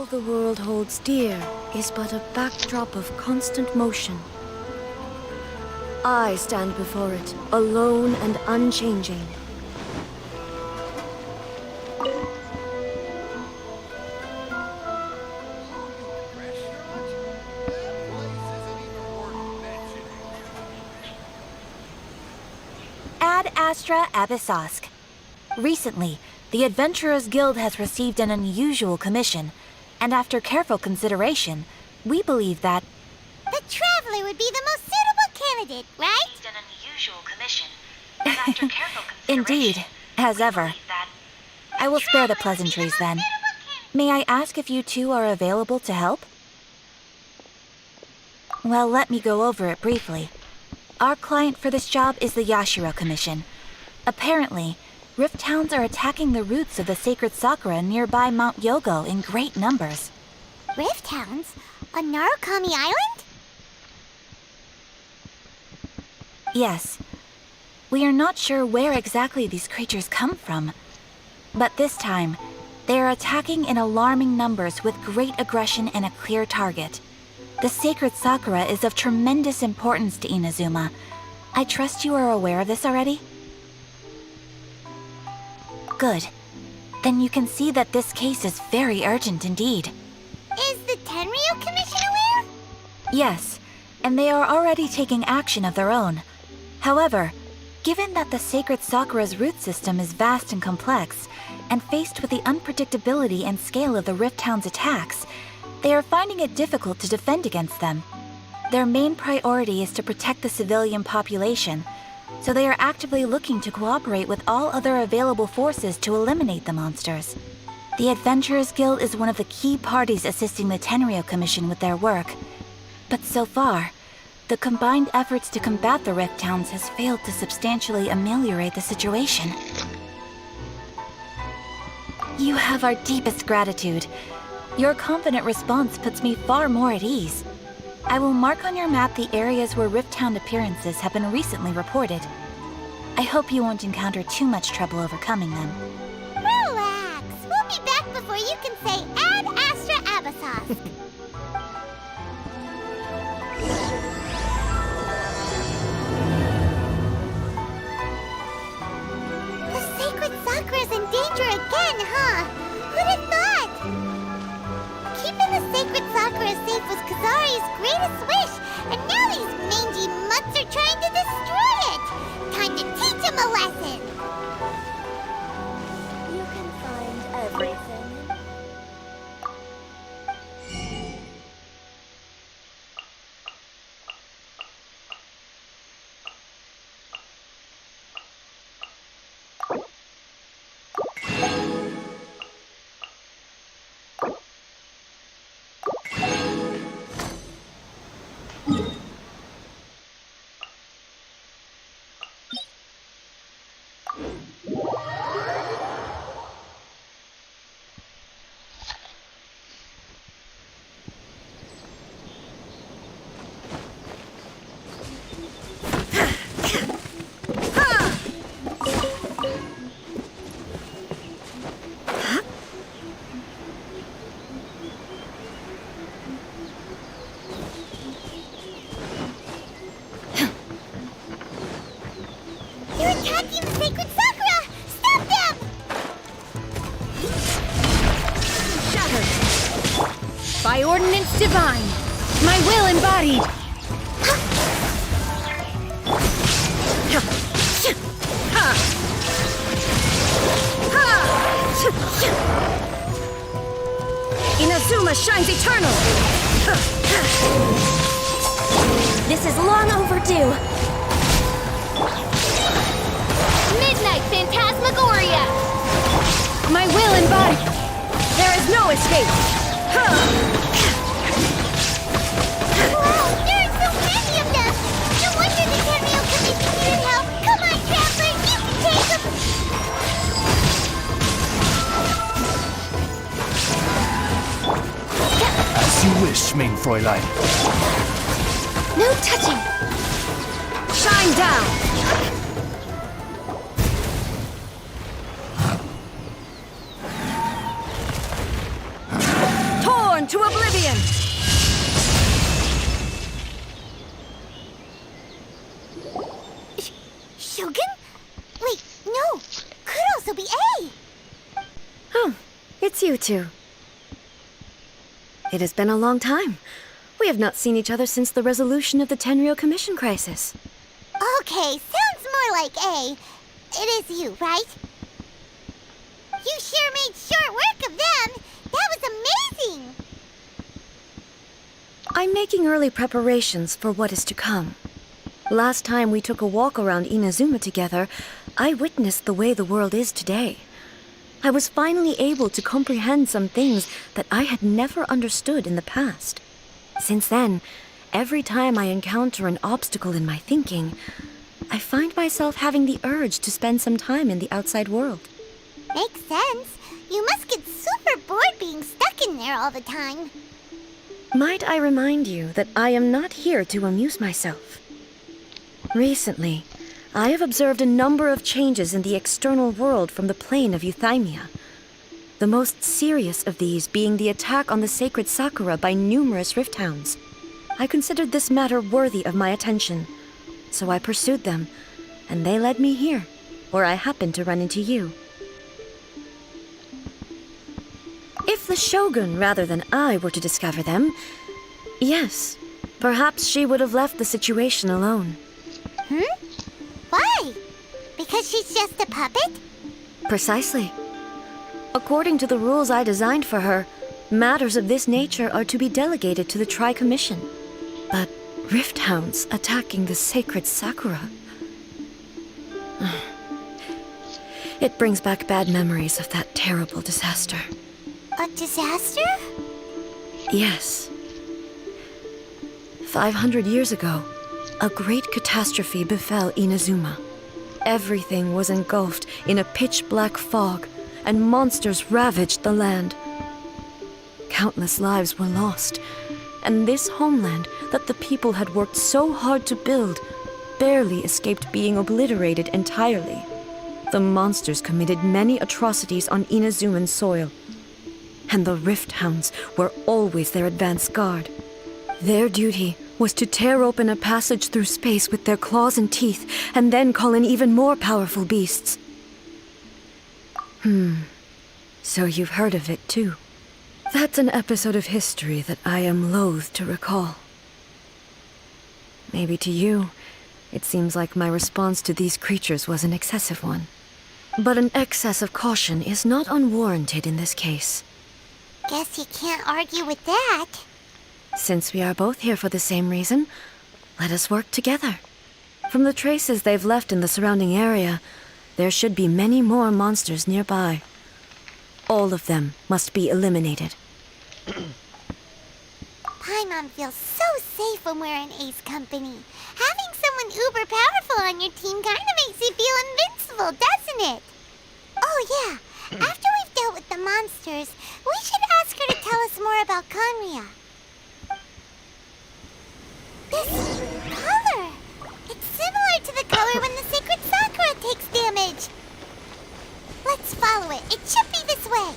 All the world holds dear is but a backdrop of constant motion. I stand before it, alone and unchanging. Ad Astra Abyssosk. Recently, the Adventurers Guild has received an unusual commission, and after careful consideration, we believe that the Traveler would be the most suitable candidate, right? An unusual commission, and after careful consideration, indeed, as ever. I will spare the pleasantries then. May I ask if you two are available to help? Well, let me go over it briefly. Our client for this job is the Yashiro Commission. Apparently, Rift Hounds are attacking the roots of the sacred Sakura nearby Mount Yogo in great numbers. Rift Hounds? On Narukami Island? Yes. We are not sure where exactly these creatures come from. But this time, they are attacking in alarming numbers with great aggression and a clear target. The sacred Sakura is of tremendous importance to Inazuma. I trust you are aware of this already? Good. Then you can see that this case is very urgent indeed. Is the Tenryu Commission aware? Yes, and they are already taking action of their own. However, given that the sacred Sakura's root system is vast and complex, and faced with the unpredictability and scale of the Rift Hound's attacks, they are finding it difficult to defend against them. Their main priority is to protect the civilian population, so they are actively looking to cooperate with all other available forces to eliminate the monsters. The Adventurers Guild is one of the key parties assisting the Tenryu Commission with their work. But so far, the combined efforts to combat the Rift Hounds has failed to substantially ameliorate the situation. You have our deepest gratitude. Your confident response puts me far more at ease. I will mark on your map the areas where Rift Hound appearances have been recently reported. I hope you won't encounter too much trouble overcoming them. Relax. We'll be back before you can say Ad Astra Abyssos. The sacred Sakura's in danger again, huh? Who'd have thought? Keeping the sacred Sakura safe was Kazari's greatest wish, and now these mangy mutts are trying to destroy it! Time to teach him a lesson! You can find everything. They're attacking the sacred Sakura! Stop them! Shattered! By ordinance divine, my will embodied! Inazuma shines eternal! This is long overdue! Midnight Phantasmagoria! My will embodied! There is no escape! Wow, there are so many of them! No wonder the Tenryu Commission needed help! Come on, Traveler, you can take them! As you wish, main Fräulein. No touching! Shine down! into oblivion! Shogun? Wait, no. Could also be A. Oh, it's you two. It has been a long time. We have not seen each other since the resolution of the Tenryo Commission crisis. Okay, sounds more like A. It is you, right? You sure made short work of them. That was amazing. I'm making early preparations for what is to come. Last time we took a walk around Inazuma together, I witnessed the way the world is today. I was finally able to comprehend some things that I had never understood in the past. Since then, every time I encounter an obstacle in my thinking, I find myself having the urge to spend some time in the outside world. Makes sense. You must get super bored being stuck in there all the time. Might I remind you that I am not here to amuse myself. Recently, I have observed a number of changes in the external world from the plane of Euthymia. The most serious of these being the attack on the sacred Sakura by numerous rift hounds. I considered this matter worthy of my attention, so I pursued them, and they led me here, where I happened to run into you. If the Shogun rather than I were to discover them, yes, perhaps she would have left the situation alone. Why? Because she's just a puppet? Precisely. According to the rules I designed for her, matters of this nature are to be delegated to the Tri-Commission. But rift hounds attacking the sacred Sakura... It brings back bad memories of that terrible disaster. A disaster? Yes. 500 years ago, a great catastrophe befell Inazuma. Everything was engulfed in a pitch-black fog, and monsters ravaged the land. Countless lives were lost, and this homeland that the people had worked so hard to build barely escaped being obliterated entirely. The monsters committed many atrocities on Inazuman soil, and the rift hounds were always their advance guard. Their duty was to tear open a passage through space with their claws and teeth, and then call in even more powerful beasts. So you've heard of it too. That's an episode of history that I am loath to recall. Maybe to you, it seems like my response to these creatures was an excessive one. But an excess of caution is not unwarranted in this case. Guess you can't argue with that. Since we are both here for the same reason, let us work together. From the traces they've left in the surrounding area, there should be many more monsters nearby. All of them must be eliminated. Paimon feels so safe when we're in Ace Company. Having someone uber powerful on your team kinda makes you feel invincible, doesn't it? Oh yeah, after we've dealt with the monsters, we should ask her to tell us more about Conria. This color! It's similar to the color when the sacred Sakura takes damage. Let's follow it. It should be this way.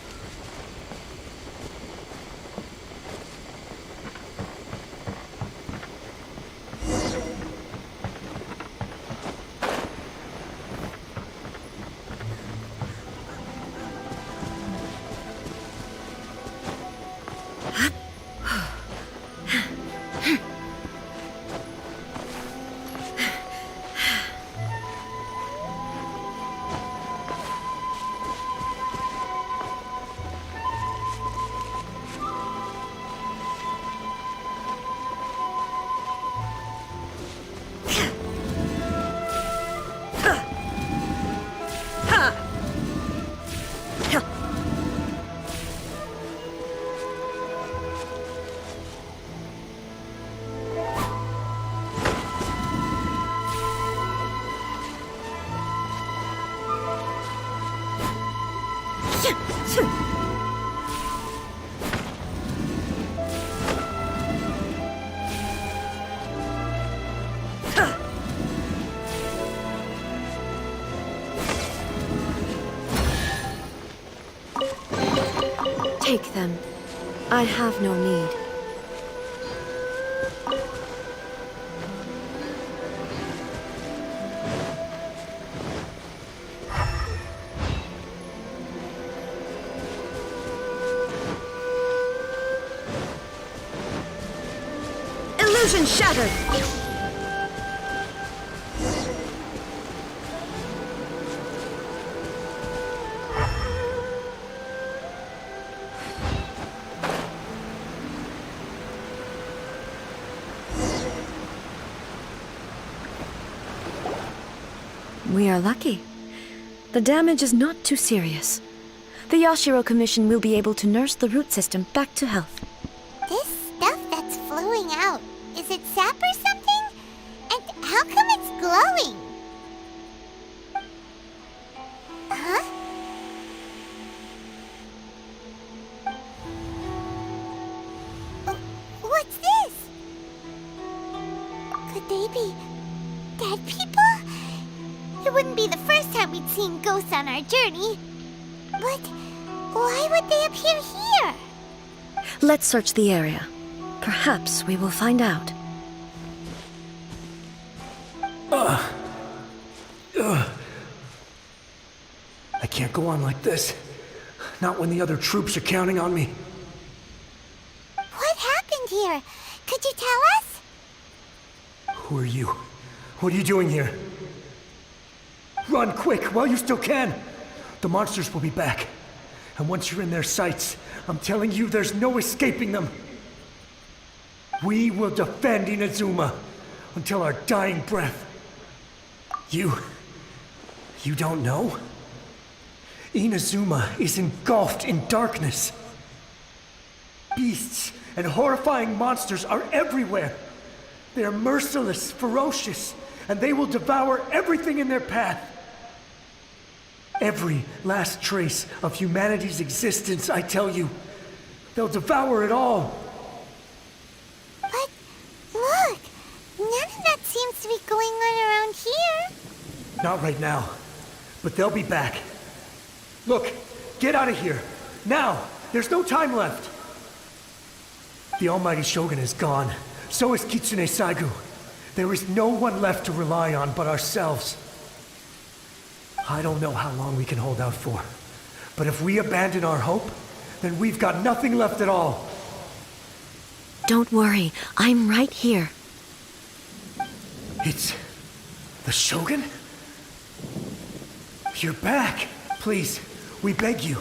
Take them. I have no need. Illusion shattered! We are lucky. The damage is not too serious. The Yashiro Commission will be able to nurse the root system back to health. This stuff that's flowing out, is it sap or something? And how come it's glowing? Huh? What's this? Could they be dead people? It wouldn't be the first time we'd seen ghosts on our journey. But why would they appear here? Let's search the area. Perhaps we will find out. I can't go on like this. Not when the other troops are counting on me. What happened here? Could you tell us? Who are you? What are you doing here? Run quick while you still can. The monsters will be back. And once you're in their sights, I'm telling you there's no escaping them. We will defend Inazuma until our dying breath. You don't know? Inazuma is engulfed in darkness. Beasts and horrifying monsters are everywhere. They are merciless, ferocious, and they will devour everything in their path. Every last trace of humanity's existence, I tell you. They'll devour it all. But look, none of that seems to be going on around here. Not right now, but they'll be back. Look, get out of here. Now! There's no time left! The almighty Shogun is gone. So is Kitsune Saigu. There is no one left to rely on but ourselves. I don't know how long we can hold out for. But if we abandon our hope, then we've got nothing left at all. Don't worry, I'm right here. It's the Shogun? You're back. Please, we beg you.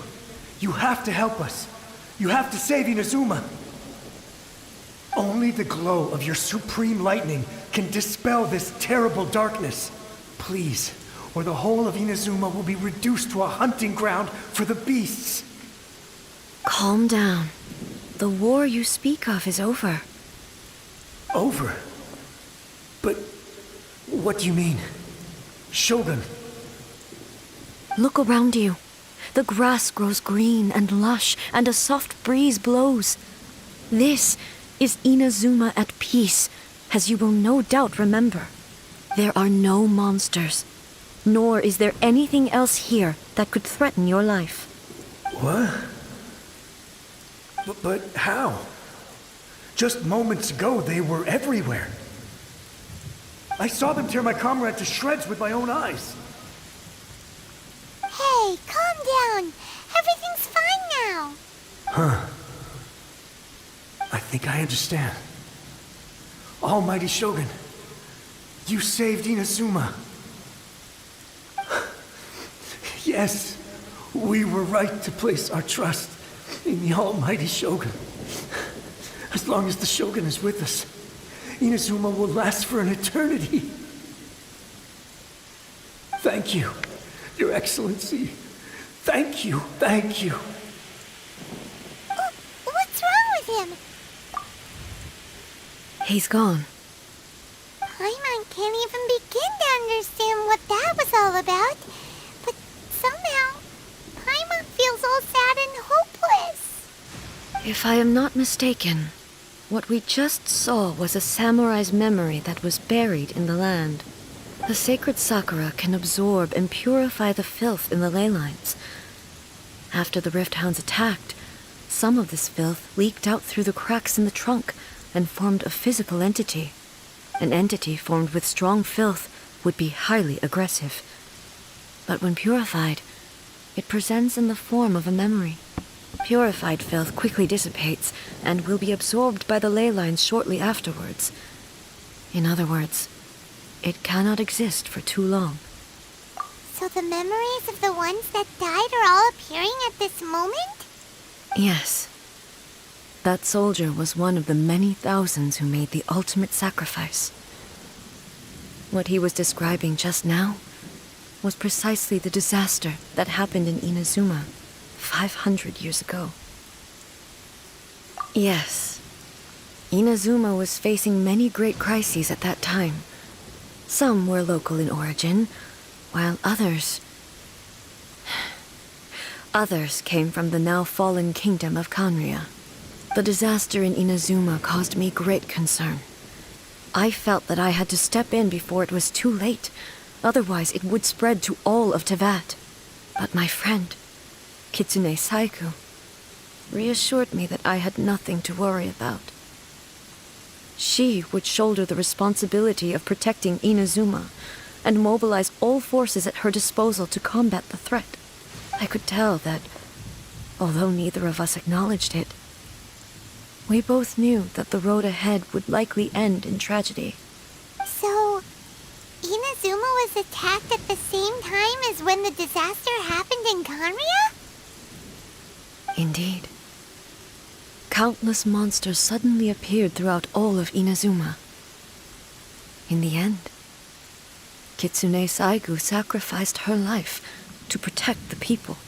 You have to help us. You have to save Inazuma. Only the glow of your supreme lightning can dispel this terrible darkness. Please, or the whole of Inazuma will be reduced to a hunting ground for the beasts. Calm down. The war you speak of is over. Over? But what do you mean? Shogun? Look around you. The grass grows green and lush, and a soft breeze blows. This is Inazuma at peace, as you will no doubt remember. There are no monsters, nor is there anything else here that could threaten your life. What? But how? Just moments ago, they were everywhere. I saw them tear my comrade to shreds with my own eyes. Hey, calm down. Everything's fine now. Huh. I think I understand. Almighty Shogun, you saved Inazuma. Yes, we were right to place our trust in the Almighty Shogun. As long as the Shogun is with us, Inazuma will last for an eternity. Thank you, Your Excellency. Thank you, thank you. What's wrong with him? He's gone. Paimon can't even begin to understand what that was all about. But somehow, Paimon feels all sad and hopeless. If I am not mistaken, what we just saw was a samurai's memory that was buried in the land. The sacred sakura can absorb and purify the filth in the ley lines. After the Rift Hounds attacked, Some of this filth leaked out through the cracks in the trunk and formed a physical entity. An entity formed with strong filth would be highly aggressive. But when purified, it presents in the form of a memory. Purified filth quickly dissipates and will be absorbed by the ley lines shortly afterwards. In other words, it cannot exist for too long. So the memories of the ones that died are all appearing at this moment? Yes. That soldier was one of the many thousands who made the ultimate sacrifice. What he was describing just now was precisely the disaster that happened in Inazuma 500 years ago. Yes, Inazuma was facing many great crises at that time. Some were local in origin, while others came from the now fallen kingdom of Kanria. The disaster in Inazuma caused me great concern. I felt that I had to step in before it was too late, otherwise it would spread to all of Tevat. But my friend, Kitsune Saiku, reassured me that I had nothing to worry about. She would shoulder the responsibility of protecting Inazuma and mobilize all forces at her disposal to combat the threat. I could tell that, although neither of us acknowledged it, we both knew that the road ahead would likely end in tragedy. So, Inazuma was attacked at the same time as when the disaster happened in Kanria? Indeed. Countless monsters suddenly appeared throughout all of Inazuma. In the end, Kitsune Saigu sacrificed her life to protect the people.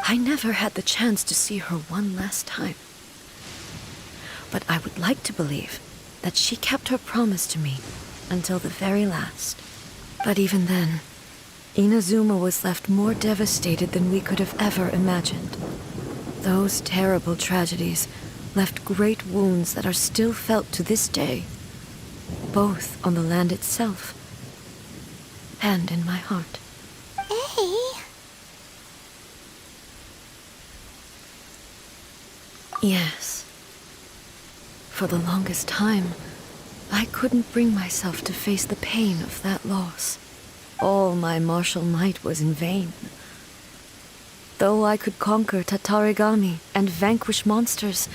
I never had the chance to see her one last time. But I would like to believe that she kept her promise to me until the very last. But even then, Inazuma was left more devastated than we could have ever imagined. Those terrible tragedies left great wounds that are still felt to this day, both on the land itself and in my heart. Hey. Yes. For the longest time, I couldn't bring myself to face the pain of that loss. All my martial might was in vain. Though I could conquer Tatarigami and vanquish monsters,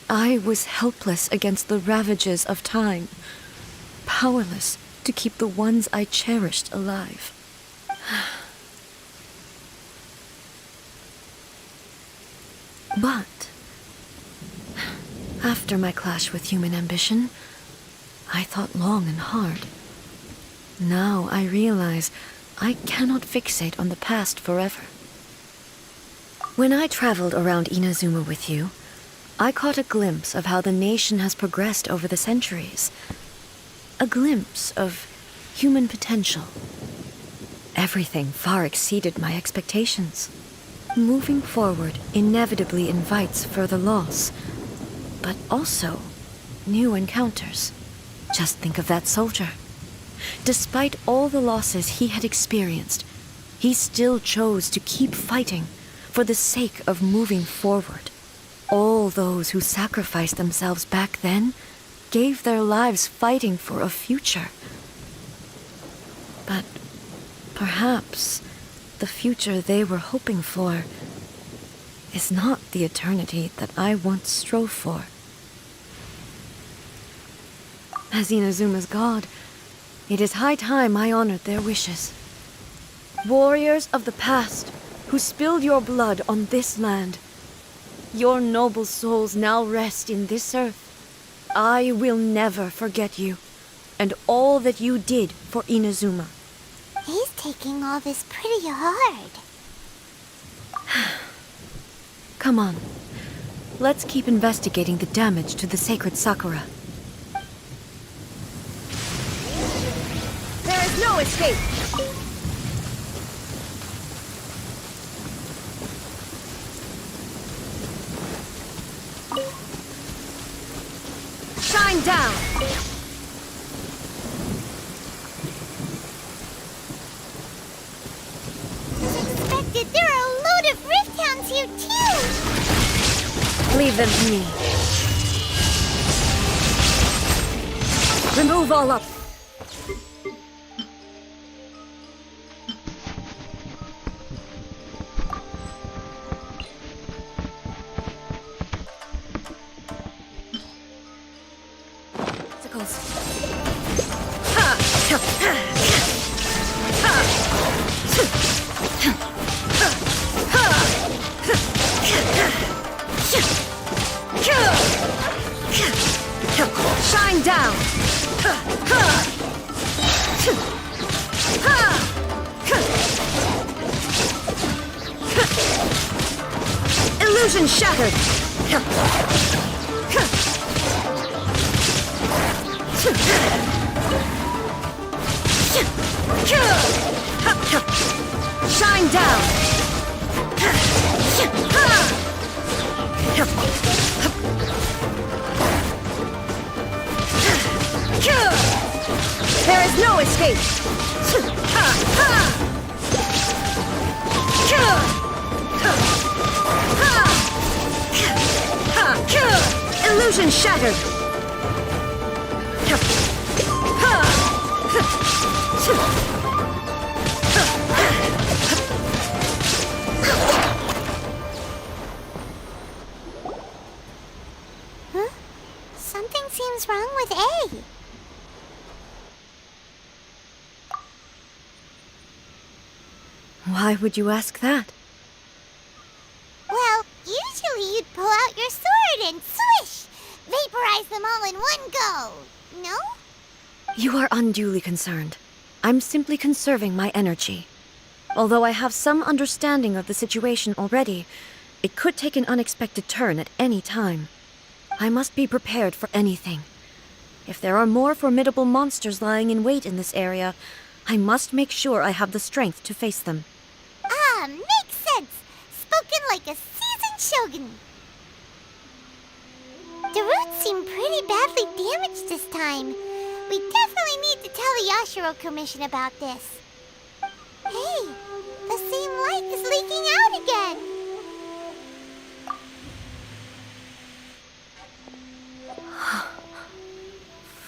I was helpless against the ravages of time, powerless to keep the ones I cherished alive. But after my clash with human ambition, I thought long and hard. Now I realize I cannot fixate on the past forever. When I traveled around Inazuma with you, I caught a glimpse of how the nation has progressed over the centuries. A glimpse of human potential. Everything far exceeded my expectations. Moving forward inevitably invites further loss, but also new encounters. Just think of that soldier. Despite all the losses he had experienced, he still chose to keep fighting for the sake of moving forward. All those who sacrificed themselves back then gave their lives fighting for a future. But perhaps the future they were hoping for is not the eternity that I once strove for. As Inazuma's god, it is high time I honored their wishes. Warriors of the past, who spilled your blood on this land, your noble souls now rest in this earth. I will never forget you, and all that you did for Inazuma. He's taking all this pretty hard. Come on, let's keep investigating the damage to the sacred Sakura. There is no escape! Shine down! As expected, there are a load of rift hounds here too! Leave them to me. Remove all up. Shine down! Illusion shattered! Shine down! There is no escape! Illusion shattered! Huh? Something seems wrong with A. Why would you ask that? Well, usually you'd pull out your sword and swish! Vaporize them all in one go! No? You are unduly concerned. I'm simply conserving my energy. Although I have some understanding of the situation already, it could take an unexpected turn at any time. I must be prepared for anything. If there are more formidable monsters lying in wait in this area, I must make sure I have the strength to face them. Ah, makes sense! Spoken like a seasoned shogun. The roots seem pretty badly damaged this time. We definitely need to tell the Yashiro Commission about this. Hey, the same light is leaking out again!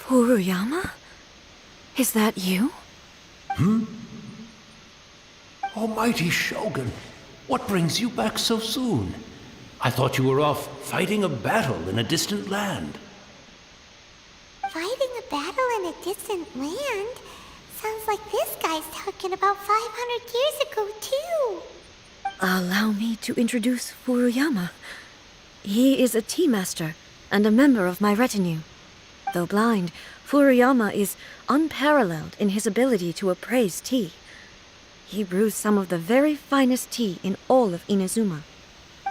Furuyama? Is that you? Almighty Shogun, what brings you back so soon? I thought you were off fighting a battle in a distant land. Fighting a battle in a distant land? Sounds like this guy's talking about 500 years ago, too. Allow me to introduce Furuyama. He is a tea master and a member of my retinue. Though blind, Furuyama is unparalleled in his ability to appraise tea. He brews some of the very finest tea in all of Inazuma.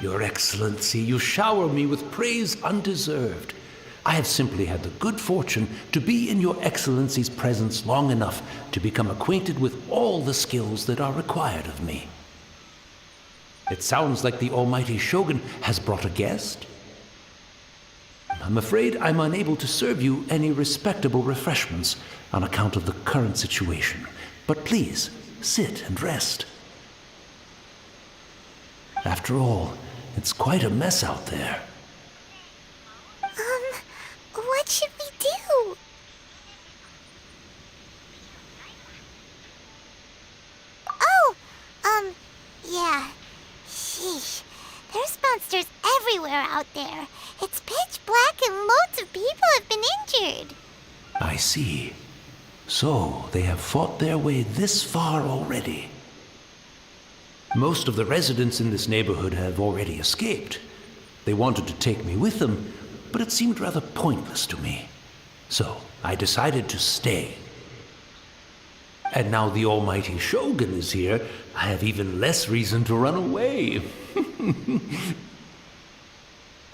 Your Excellency, you shower me with praise undeserved. I have simply had the good fortune to be in Your Excellency's presence long enough to become acquainted with all the skills that are required of me. It sounds like the Almighty Shogun has brought a guest. I'm afraid I'm unable to serve you any respectable refreshments on account of the current situation. But please, sit and rest. After all, it's quite a mess out there. What should we do? Oh, yeah. Sheesh. There's monsters everywhere out there. It's pitch black and loads of people have been injured. I see. So, they have fought their way this far already. Most of the residents in this neighborhood have already escaped. They wanted to take me with them, but it seemed rather pointless to me. So, I decided to stay. And now the Almighty Shogun is here, I have even less reason to run away.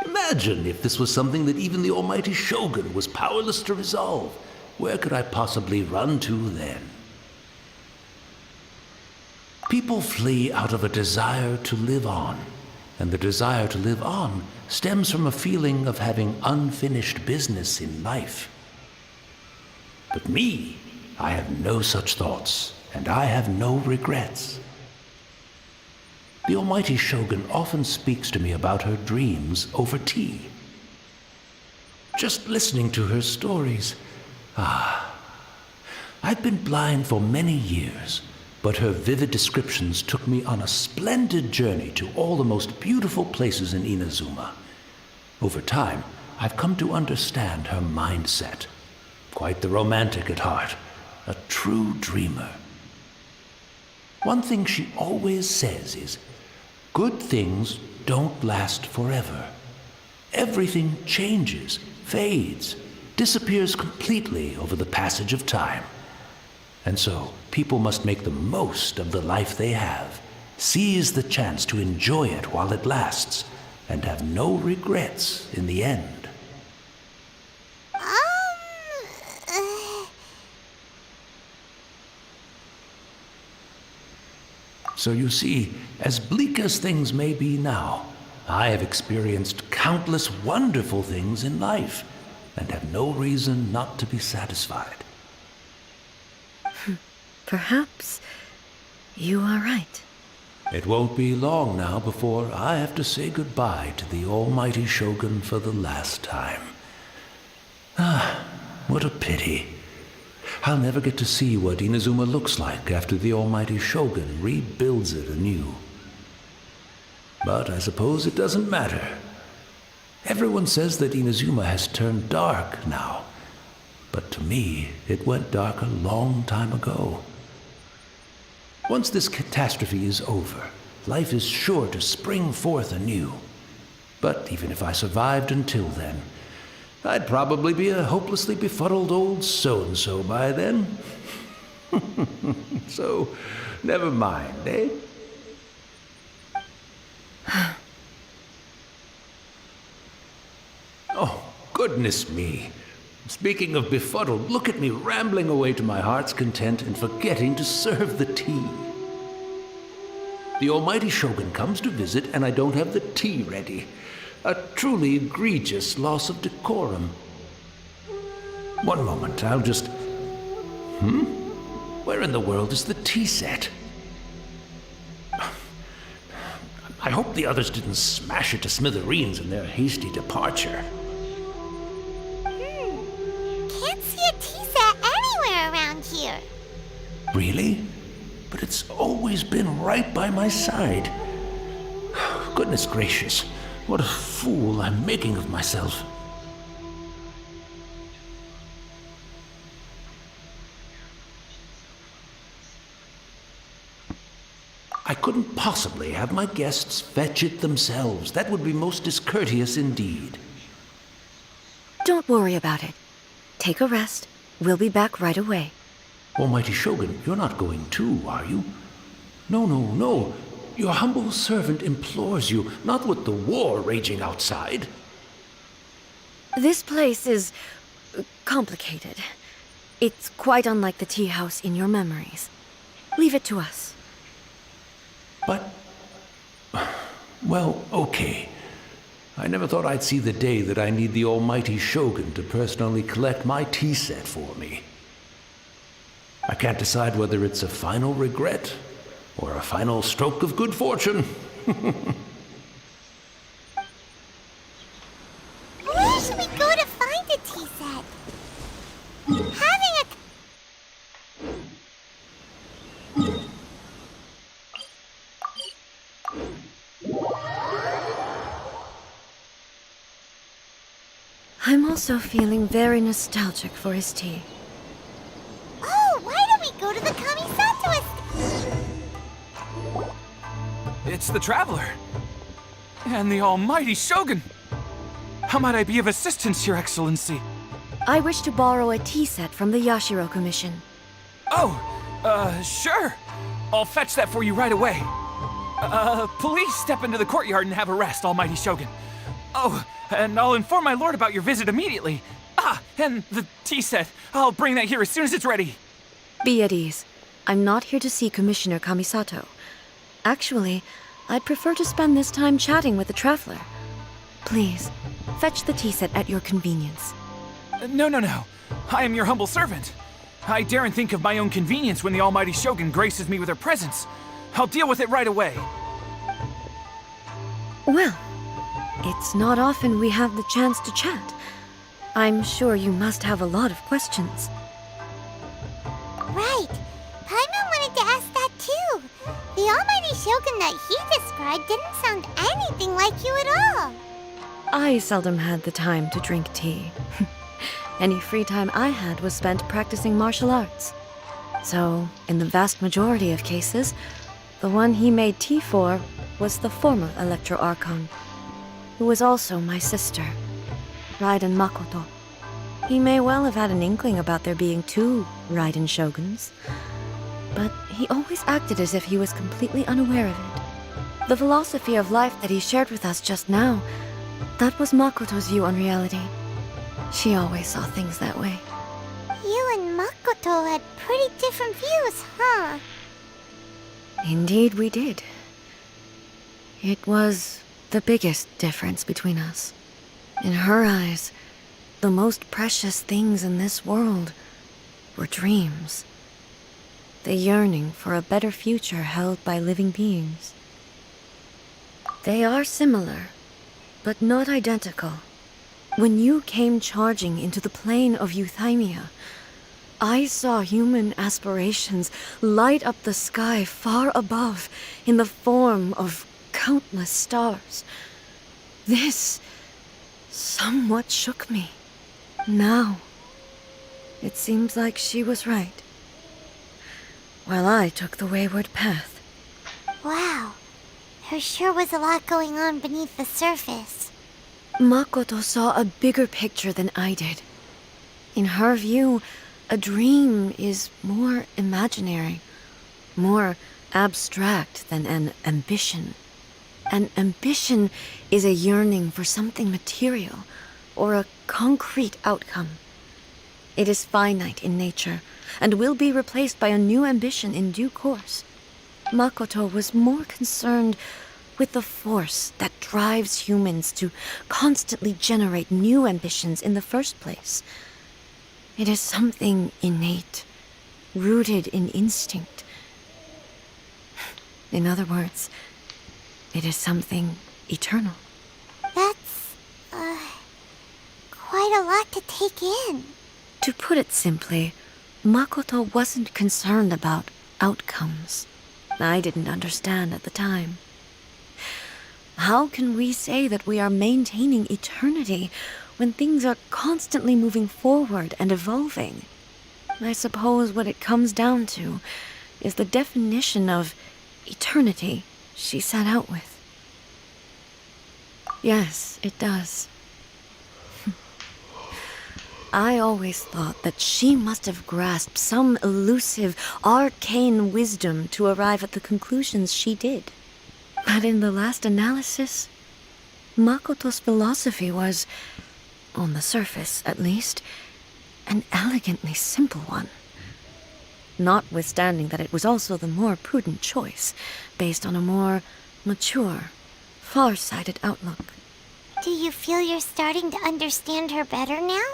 Imagine if this was something that even the Almighty Shogun was powerless to resolve. Where could I possibly run to then? People flee out of a desire to live on, and the desire to live on stems from a feeling of having unfinished business in life. But me, I have no such thoughts, and I have no regrets. The almighty Shogun often speaks to me about her dreams over tea. Just listening to her stories. I've been blind for many years, but her vivid descriptions took me on a splendid journey to all the most beautiful places in Inazuma. Over time, I've come to understand her mindset. Quite the romantic at heart, a true dreamer. One thing she always says is, good things don't last forever. Everything changes, fades, disappears completely over the passage of time. And so, people must make the most of the life they have, seize the chance to enjoy it while it lasts, and have no regrets in the end. So you see, as bleak as things may be now, I have experienced countless wonderful things in life, and have no reason not to be satisfied. Perhaps you are right. It won't be long now before I have to say goodbye to the almighty Shogun for the last time. What a pity. I'll never get to see what Inazuma looks like after the almighty Shogun rebuilds it anew. But I suppose it doesn't matter. Everyone says that Inazuma has turned dark now, but to me, it went dark a long time ago. Once this catastrophe is over, life is sure to spring forth anew. But even if I survived until then, I'd probably be a hopelessly befuddled old so-and-so by then. So, never mind, eh? Oh, goodness me. Speaking of befuddled, look at me rambling away to my heart's content and forgetting to serve the tea. The almighty Shogun comes to visit and I don't have the tea ready. A truly egregious loss of decorum. One moment, I'll just... Where in the world is the tea set? I hope the others didn't smash it to smithereens in their hasty departure. Can't see a tea set anywhere around here. Really? But it's always been right by my side. Goodness gracious, what a fool I'm making of myself. I couldn't possibly have my guests fetch it themselves. That would be most discourteous indeed. Don't worry about it. Take a rest. We'll be back right away. Almighty Shogun, you're not going too, are you? No. Your humble servant implores you, not with the war raging outside. This place is complicated. It's quite unlike the tea house in your memories. Leave it to us. But... well, okay. I never thought I'd see the day that I need the almighty Shogun to personally collect my tea set for me. I can't decide whether it's a final regret or a final stroke of good fortune. Where should we go to find a tea set? Having a... I'm also feeling very nostalgic for his tea. Oh, why don't we go to the Kamisato estate? It's the Traveler. And the almighty Shogun. How might I be of assistance, Your Excellency? I wish to borrow a tea set from the Yashiro Commission. Oh, sure. I'll fetch that for you right away. Please step into the courtyard and have a rest, almighty Shogun. Oh, and I'll inform my lord about your visit immediately. And the tea set. I'll bring that here as soon as it's ready. Be at ease. I'm not here to see Commissioner Kamisato. Actually, I'd prefer to spend this time chatting with the Traveler. Please, fetch the tea set at your convenience. No. I am your humble servant. I daren't think of my own convenience when the almighty Shogun graces me with her presence. I'll deal with it right away. Well, it's not often we have the chance to chat. I'm sure you must have a lot of questions. Right. Paimon wanted to ask that too. The almighty Shogun that he described didn't sound anything like you at all. I seldom had the time to drink tea. Any free time I had was spent practicing martial arts. So, in the vast majority of cases, the one he made tea for was the former Electro Archon, who was also my sister, Raiden Makoto. He may well have had an inkling about there being two Raiden Shoguns, but he always acted as if he was completely unaware of it. The philosophy of life that he shared with us just now, that was Makoto's view on reality. She always saw things that way. You and Makoto had pretty different views, huh? Indeed we did. It was the biggest difference between us. In her eyes, the most precious things in this world were dreams. The yearning for a better future held by living beings. They are similar, but not identical. When you came charging into the plane of Euthymia, I saw human aspirations light up the sky far above in the form of countless stars. This somewhat shook me. Now, it seems like she was right, while I took the wayward path. Wow. There sure was a lot going on beneath the surface. Makoto saw a bigger picture than I did. In her view, a dream is more imaginary, more abstract than an ambition. An ambition is a yearning for something material, or a concrete outcome. It is finite in nature, and will be replaced by a new ambition in due course. Makoto was more concerned with the force that drives humans to constantly generate new ambitions in the first place. It is something innate, rooted in instinct. In other words, it is something eternal. That's, quite a lot to take in. To put it simply, Makoto wasn't concerned about outcomes. I didn't understand at the time. How can we say that we are maintaining eternity when things are constantly moving forward and evolving? I suppose what it comes down to is the definition of eternity she set out with. Yes, it does. I always thought that she must have grasped some elusive, arcane wisdom to arrive at the conclusions she did. But in the last analysis, Makoto's philosophy was, on the surface at least, an elegantly simple one. Notwithstanding that it was also the more prudent choice, based on a more mature, far-sighted outlook. Do you feel you're starting to understand her better now?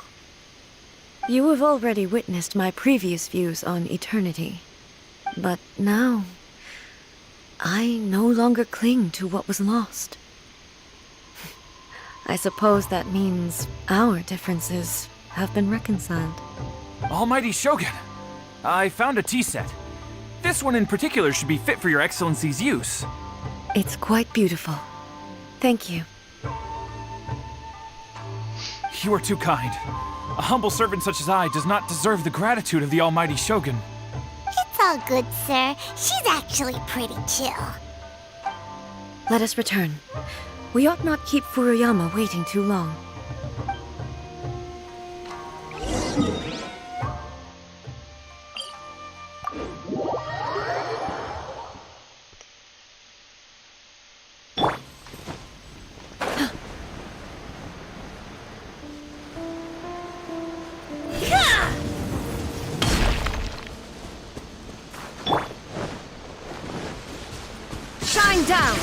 You have already witnessed my previous views on eternity. But now, I no longer cling to what was lost. I suppose that means our differences have been reconciled. Almighty Shogun, I found a tea set. This one in particular should be fit for your Excellency's use. It's quite beautiful. Thank you. You are too kind. A humble servant such as I does not deserve the gratitude of the Almighty Shogun. It's all good, sir. She's actually pretty chill. Let us return. We ought not keep Furuyama waiting too long. Shine down!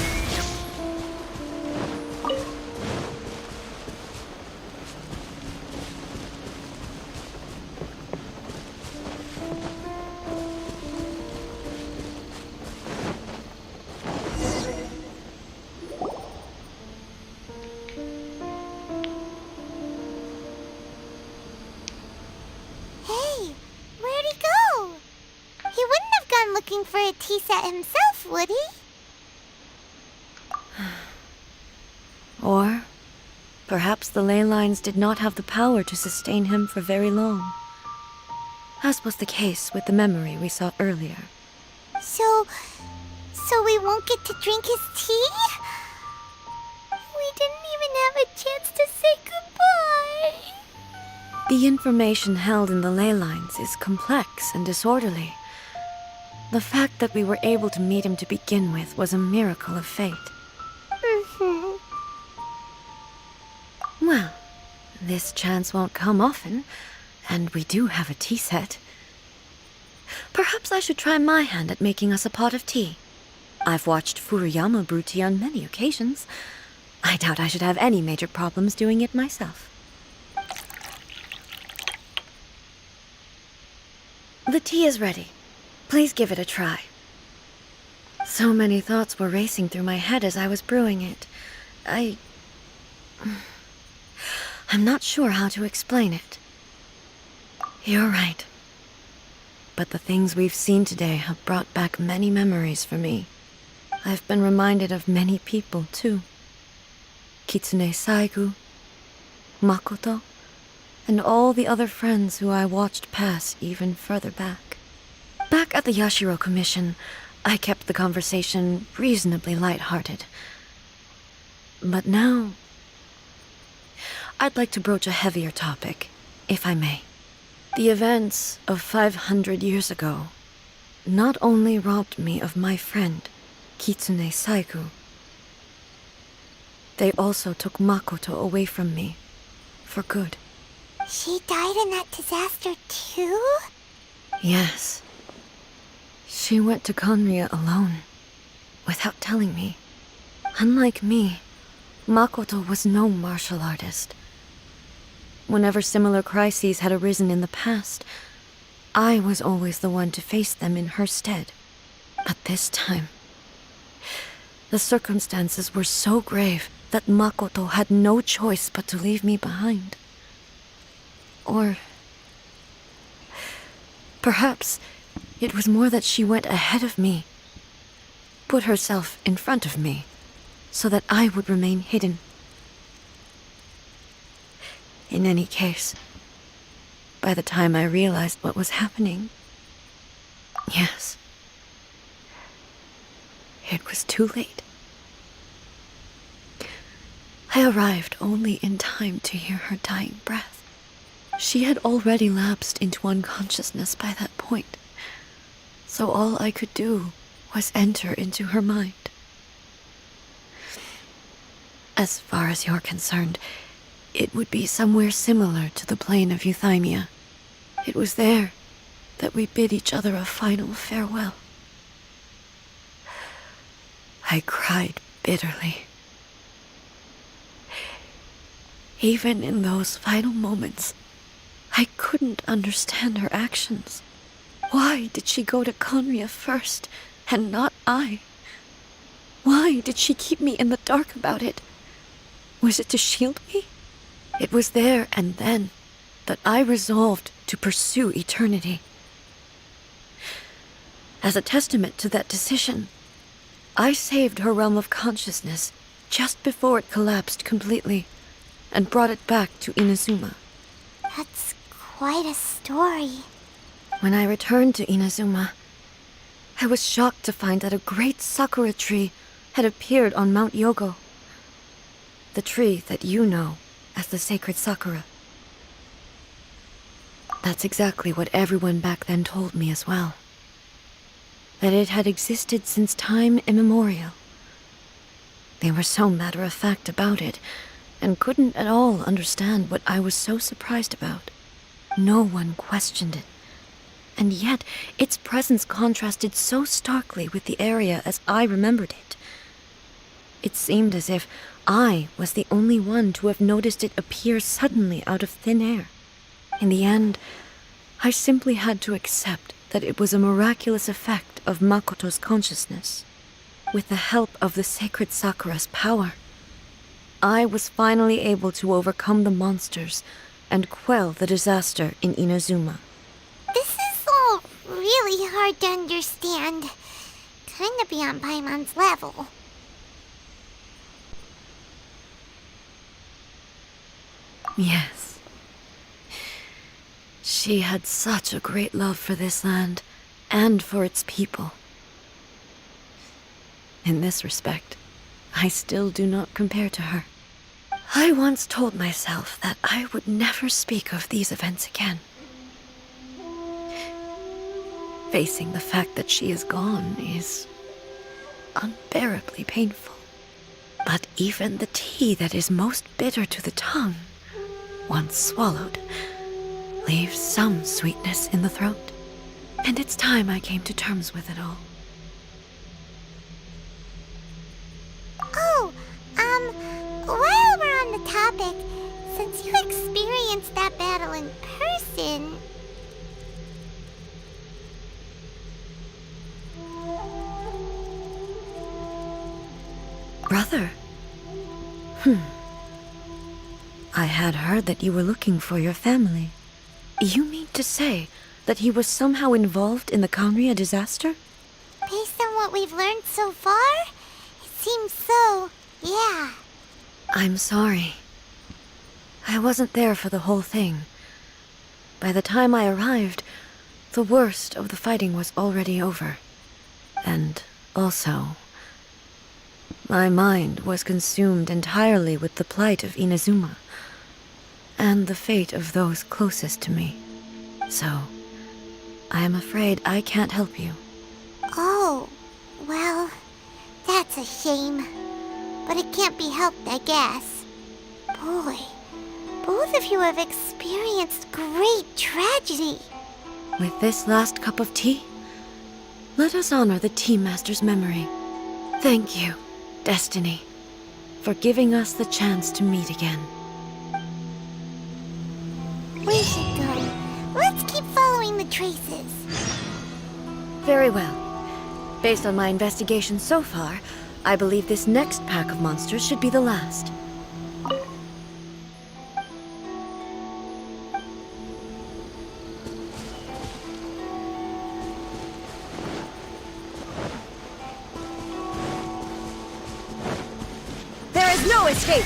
looking for a tea set himself, would he? Or perhaps the ley lines did not have the power to sustain him for very long, as was the case with the memory we saw earlier. So we won't get to drink his tea? We didn't even have a chance to say goodbye. The information held in the ley lines is complex and disorderly. The fact that we were able to meet him to begin with was a miracle of fate. Well, this chance won't come often, and we do have a tea set. Perhaps I should try my hand at making us a pot of tea. I've watched Furuyama brew tea on many occasions. I doubt I should have any major problems doing it myself. The tea is ready. Please give it a try. So many thoughts were racing through my head as I was brewing it. I'm not sure how to explain it. You're right. But the things we've seen today have brought back many memories for me. I've been reminded of many people, too. Kitsune Saigu, Makoto, and all the other friends who I watched pass even further back. Back at the Yashiro Commission, I kept the conversation reasonably lighthearted. But now, I'd like to broach a heavier topic, if I may. The events of 500 years ago not only robbed me of my friend, Kitsune Saigu, they also took Makoto away from me, for good. She died in that disaster too? Yes. She went to Conria alone, without telling me. Unlike me, Makoto was no martial artist. Whenever similar crises had arisen in the past, I was always the one to face them in her stead. But this time, the circumstances were so grave that Makoto had no choice but to leave me behind. Or perhaps it was more that she went ahead of me, put herself in front of me, so that I would remain hidden. In any case, by the time I realized what was happening, yes, it was too late. I arrived only in time to hear her dying breath. She had already lapsed into unconsciousness by that point, so all I could do was enter into her mind. As far as you're concerned, it would be somewhere similar to the plane of Euthymia. It was there that we bid each other a final farewell. I cried bitterly. Even in those final moments, I couldn't understand her actions. Why did she go to Conria first, and not I? Why did she keep me in the dark about it? Was it to shield me? It was there and then that I resolved to pursue eternity. As a testament to that decision, I saved her realm of consciousness just before it collapsed completely, and brought it back to Inazuma. That's quite a story. When I returned to Inazuma, I was shocked to find that a great sakura tree had appeared on Mount Yogo. The tree that you know as the sacred sakura. That's exactly what everyone back then told me as well. That it had existed since time immemorial. They were so matter-of-fact about it, and couldn't at all understand what I was so surprised about. No one questioned it, and yet its presence contrasted so starkly with the area as I remembered it. It seemed as if I was the only one to have noticed it appear suddenly out of thin air. In the end, I simply had to accept that it was a miraculous effect of Makoto's consciousness. With the help of the sacred Sakura's power, I was finally able to overcome the monsters and quell the disaster in Inazuma. This is all really hard to understand. Kinda beyond Paimon's level. Yes. She had such a great love for this land, and for its people. In this respect, I still do not compare to her. I once told myself that I would never speak of these events again. Facing the fact that she is gone is unbearably painful. But even the tea that is most bitter to the tongue, once swallowed, leaves some sweetness in the throat. And it's time I came to terms with it all. Oh, while we're on the topic, since you experienced that battle in person... Brother? I had heard that you were looking for your family. You mean to say that he was somehow involved in the Conria disaster? Based on what we've learned so far, it seems so, yeah. I'm sorry. I wasn't there for the whole thing. By the time I arrived, the worst of the fighting was already over. And also, my mind was consumed entirely with the plight of Inazuma, and the fate of those closest to me. So, I am afraid I can't help you. Oh, well, that's a shame. But it can't be helped, I guess. Boy, both of you have experienced great tragedy. With this last cup of tea, let us honor the Tea Master's memory. Thank you, Destiny, for giving us the chance to meet again. We should go. Let's keep following the traces. Very well. Based on my investigation so far, I believe this next pack of monsters should be the last. There is no escape!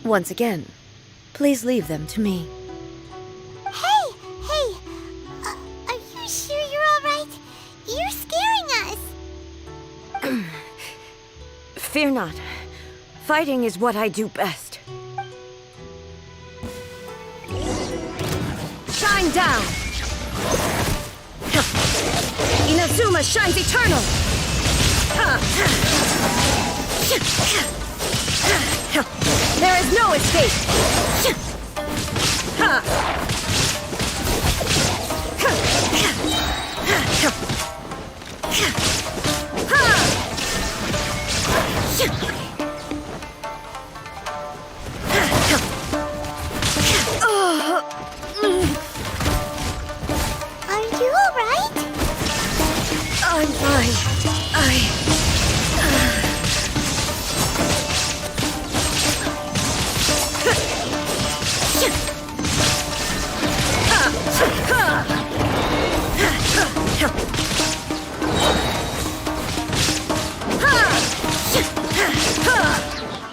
Once again, please leave them to me. Hey! Are you sure you're alright? You're scaring us! Fear not. Fighting is what I do best. Shine down! Inazuma shines eternal! There is no escape! Are you alright? I'm fine.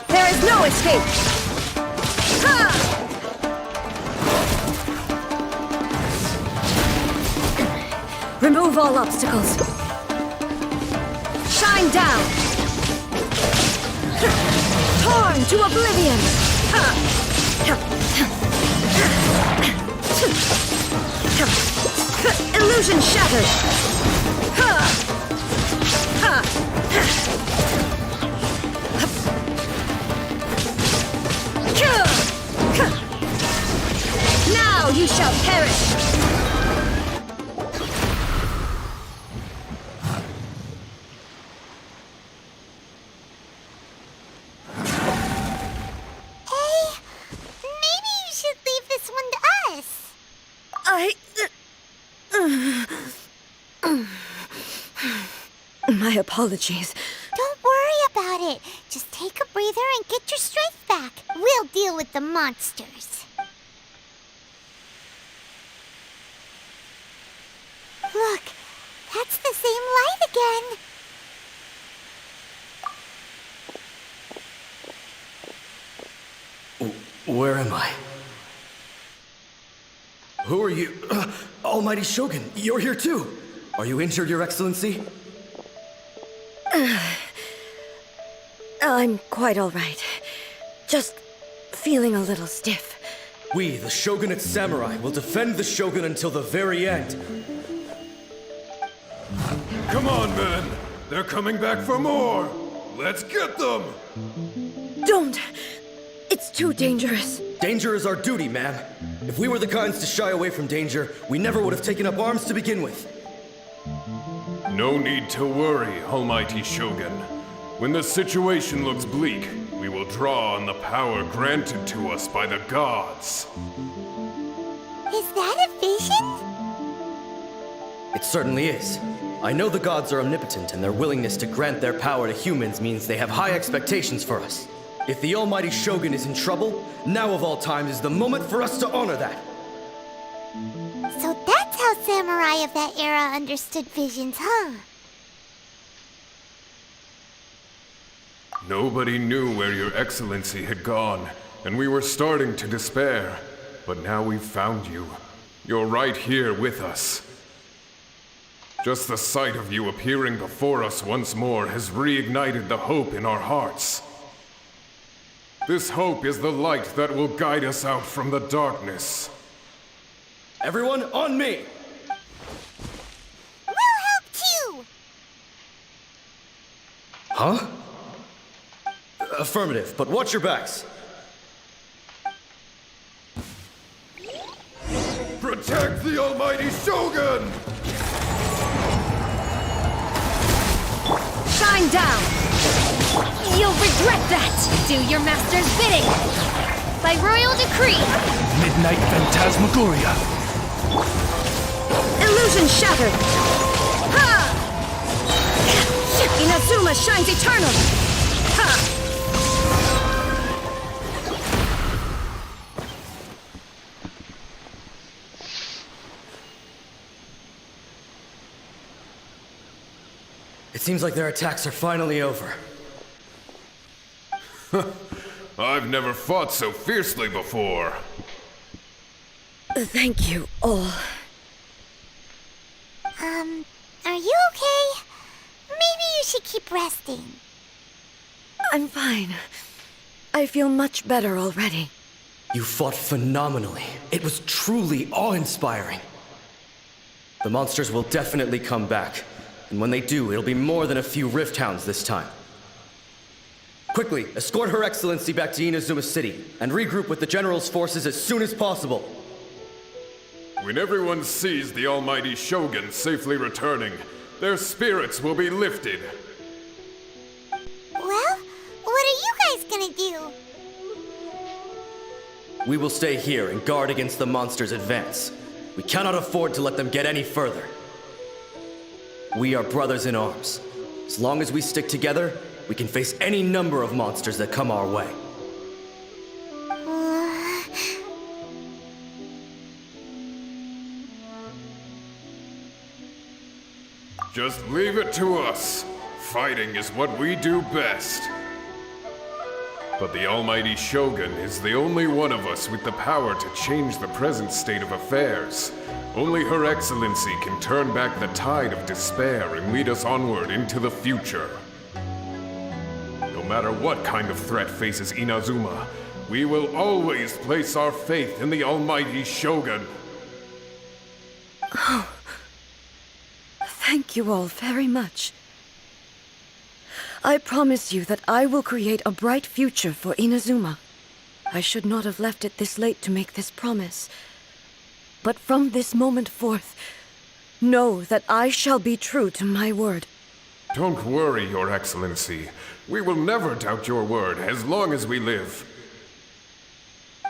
There is no escape! Remove all obstacles. Shine down. Torn to oblivion. Illusion shattered. Now you shall perish. My apologies. Don't worry about it. Just take a breather and get your strength back. We'll deal with the monsters. Look, that's the same light again. Where am I? Who are you? Almighty Shogun, you're here too! Are you injured, Your Excellency? I'm quite all right. Just feeling a little stiff. We, the Shogunate Samurai, will defend the Shogun until the very end. Come on, men! They're coming back for more! Let's get them! Don't! It's too dangerous. Danger is our duty, ma'am. If we were the kinds to shy away from danger, we never would have taken up arms to begin with. No need to worry, Almighty Shogun. When the situation looks bleak, we will draw on the power granted to us by the gods. Is that a vision? It certainly is. I know the gods are omnipotent, and their willingness to grant their power to humans means they have high expectations for us. If the Almighty Shogun is in trouble, now of all times is the moment for us to honor that. So that's how samurai of that era understood visions, huh? Nobody knew where Your Excellency had gone, and we were starting to despair. But now we've found you. You're right here with us. Just the sight of you appearing before us once more has reignited the hope in our hearts. This hope is the light that will guide us out from the darkness. Everyone, on me! We'll help too! Huh? Affirmative, but watch your backs. Protect the Almighty Shogun! Shine down! You'll regret that! Do your master's bidding! By royal decree! Midnight Phantasmagoria. Illusion shattered! Ha! Inazuma shines eternal! Ha! It seems like their attacks are finally over. I've never fought so fiercely before. Thank you all. Are you okay? Maybe you should keep resting. I'm fine. I feel much better already. You fought phenomenally. It was truly awe-inspiring. The monsters will definitely come back. And when they do, it'll be more than a few Rift Hounds this time. Quickly, escort Her Excellency back to Inazuma City, and regroup with the General's forces as soon as possible. When everyone sees the Almighty Shogun safely returning, their spirits will be lifted. Well, what are you guys gonna do? We will stay here and guard against the monsters' advance. We cannot afford to let them get any further. We are brothers in arms. As long as we stick together, we can face any number of monsters that come our way. Just leave it to us. Fighting is what we do best. But the almighty Shogun is the only one of us with the power to change the present state of affairs. Only Her Excellency can turn back the tide of despair and lead us onward into the future. No matter what kind of threat faces Inazuma, we will always place our faith in the almighty Shogun. Thank you all very much. I promise you that I will create a bright future for Inazuma. I should not have left it this late to make this promise. But from this moment forth, know that I shall be true to my word. Don't worry, Your Excellency. We will never doubt your word as long as we live.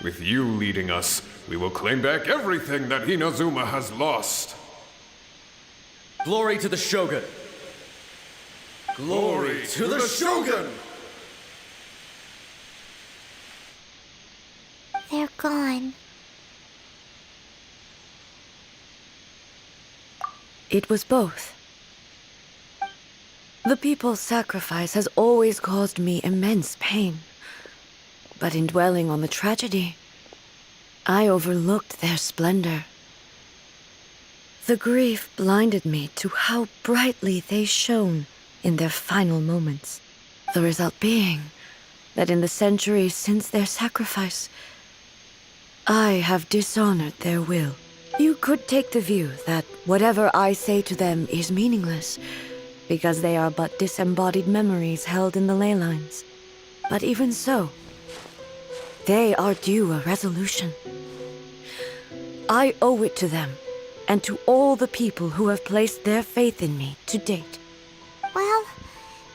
With you leading us, we will claim back everything that Inazuma has lost. Glory to the Shogun! Glory to the Shogun! They're gone. It was both. The people's sacrifice has always caused me immense pain. But in dwelling on the tragedy, I overlooked their splendor. The grief blinded me to how brightly they shone in their final moments. The result being that in the centuries since their sacrifice, I have dishonored their will. You could take the view that whatever I say to them is meaningless, because they are but disembodied memories held in the ley lines. But even so, they are due a resolution. I owe it to them, and to all the people who have placed their faith in me to date. Well,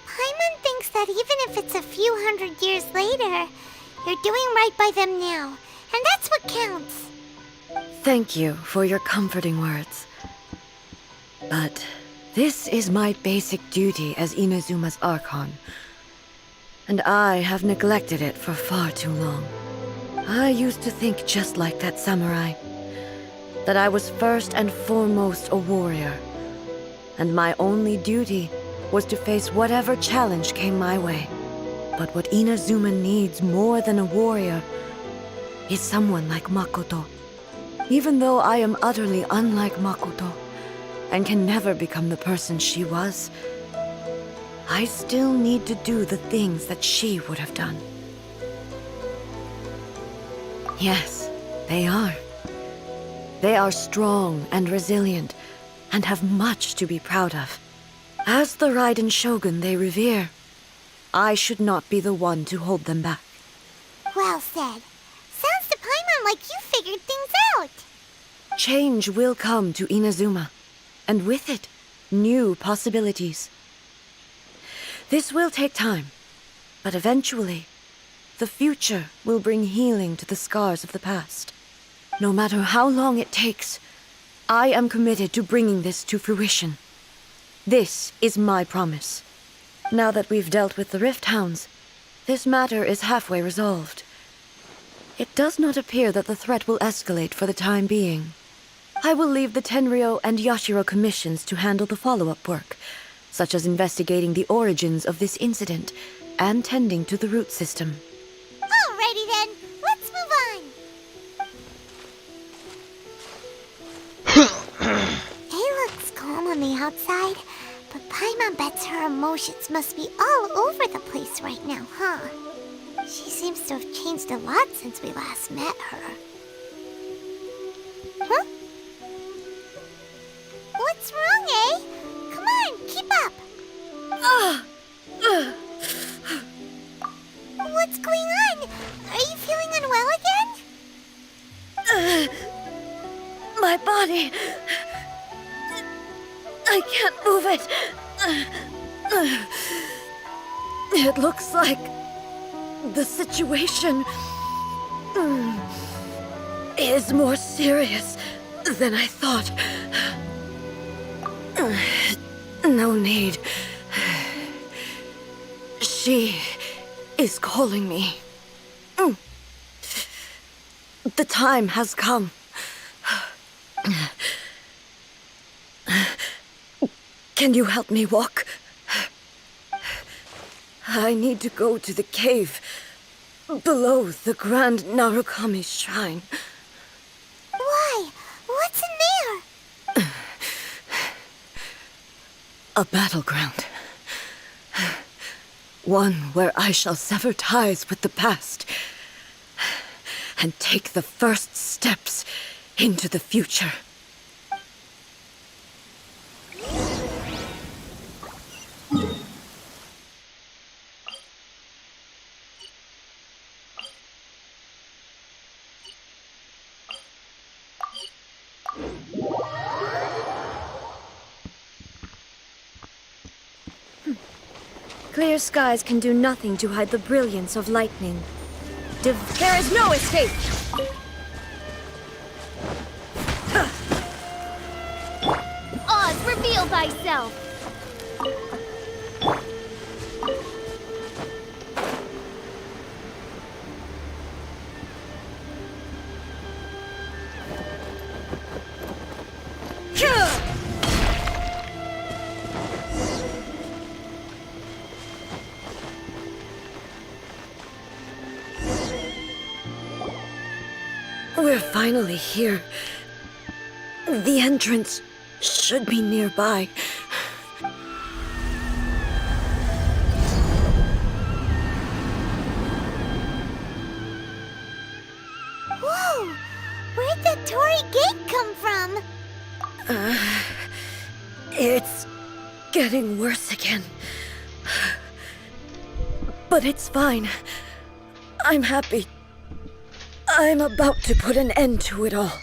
Paimon thinks that even if it's a few hundred years later, you're doing right by them now, and that's what counts. Thank you for your comforting words. But this is my basic duty as Inazuma's Archon, and I have neglected it for far too long. I used to think just like that samurai, that I was first and foremost a warrior, and my only duty was to face whatever challenge came my way. But what Inazuma needs more than a warrior is someone like Makoto. Even though I am utterly unlike Makoto, and can never become the person she was, I still need to do the things that she would have done. Yes, they are. They are strong and resilient, and have much to be proud of. As the Raiden Shogun they revere, I should not be the one to hold them back. Well said. Sounds to Paimon like you figured things out. Change will come to Inazuma, and with it, new possibilities. This will take time, but eventually, the future will bring healing to the scars of the past. No matter how long it takes, I am committed to bringing this to fruition. This is my promise. Now that we've dealt with the Rift Hounds, this matter is halfway resolved. It does not appear that the threat will escalate for the time being. I will leave the Tenryo and Yashiro commissions to handle the follow-up work, such as investigating the origins of this incident and tending to the root system. Alrighty then, let's move on. It looks calm on the outside, but Paimon bets her emotions must be all over the place right now, huh? She seems to have changed a lot since we last met her. Huh? What's wrong, eh? Come on, keep up! What's going on? Are you feeling unwell again? My body... I can't move it. It looks like the situation is more serious than I thought. No need. She is calling me. The time has come. Can you help me walk? I need to go to the cave below the Grand Narukami Shrine. Why? What's in there? A battleground. One where I shall sever ties with the past and take the first steps into the future. Clear skies can do nothing to hide the brilliance of lightning. There is no escape! Oz, reveal thyself! We're finally here. The entrance should be nearby. Whoa! Where'd that Torii gate come from? It's getting worse again. But it's fine. I'm happy. I'm about to put an end to it all.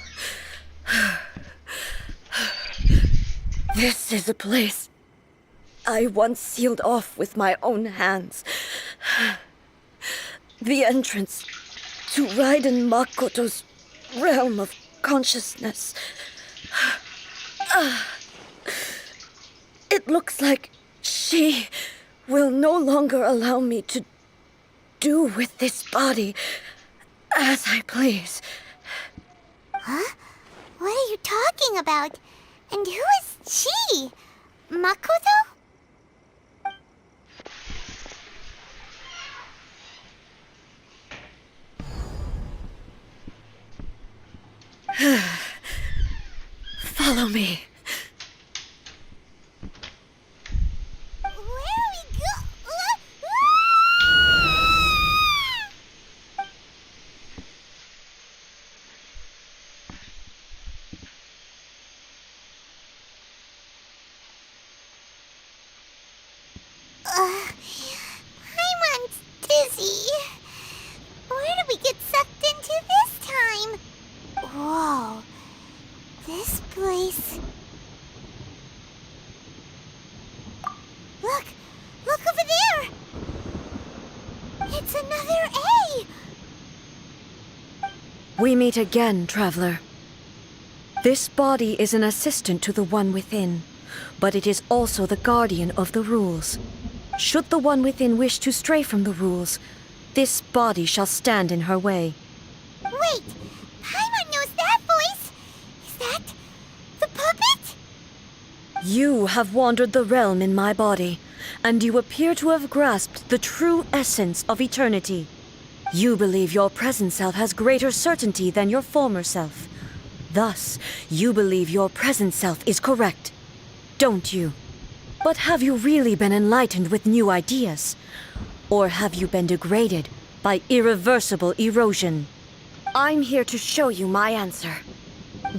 This is a place I once sealed off with my own hands. The entrance to Raiden Makoto's realm of consciousness. It looks like she will no longer allow me to do with this body as I please. Huh? What are you talking about? And who is she? Makoto? Follow me. Where are we Paimon's dizzy. Where did we get sucked into this time? Whoa. This place... Look! Look over there! It's another A! We meet again, traveler. This body is an assistant to the one within, but it is also the guardian of the rules. Should the one within wish to stray from the rules, this body shall stand in her way. Wait! Paimon knows that voice! Is that... the puppet? You have wandered the realm in my body, and you appear to have grasped the true essence of eternity. You believe your present self has greater certainty than your former self. Thus, you believe your present self is correct, don't you? But have you really been enlightened with new ideas? Or have you been degraded by irreversible erosion? I'm here to show you my answer.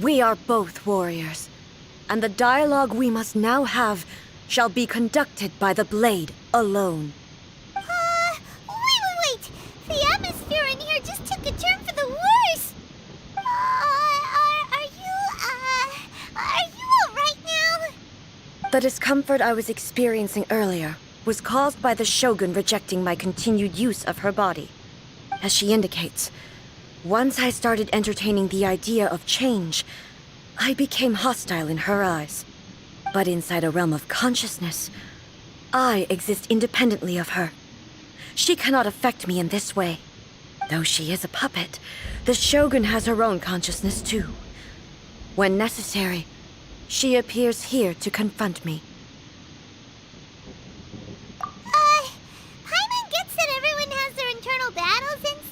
We are both warriors, and the dialogue we must now have shall be conducted by the blade alone. Wait! The atmosphere in here just took a turn for the worse! Are you alright now? The discomfort I was experiencing earlier was caused by the Shogun rejecting my continued use of her body. As she indicates, once I started entertaining the idea of change, I became hostile in her eyes. But inside a realm of consciousness, I exist independently of her. She cannot affect me in this way. Though she is a puppet, the Shogun has her own consciousness too. When necessary, she appears here to confront me. Paimon gets that everyone has their internal battles inside.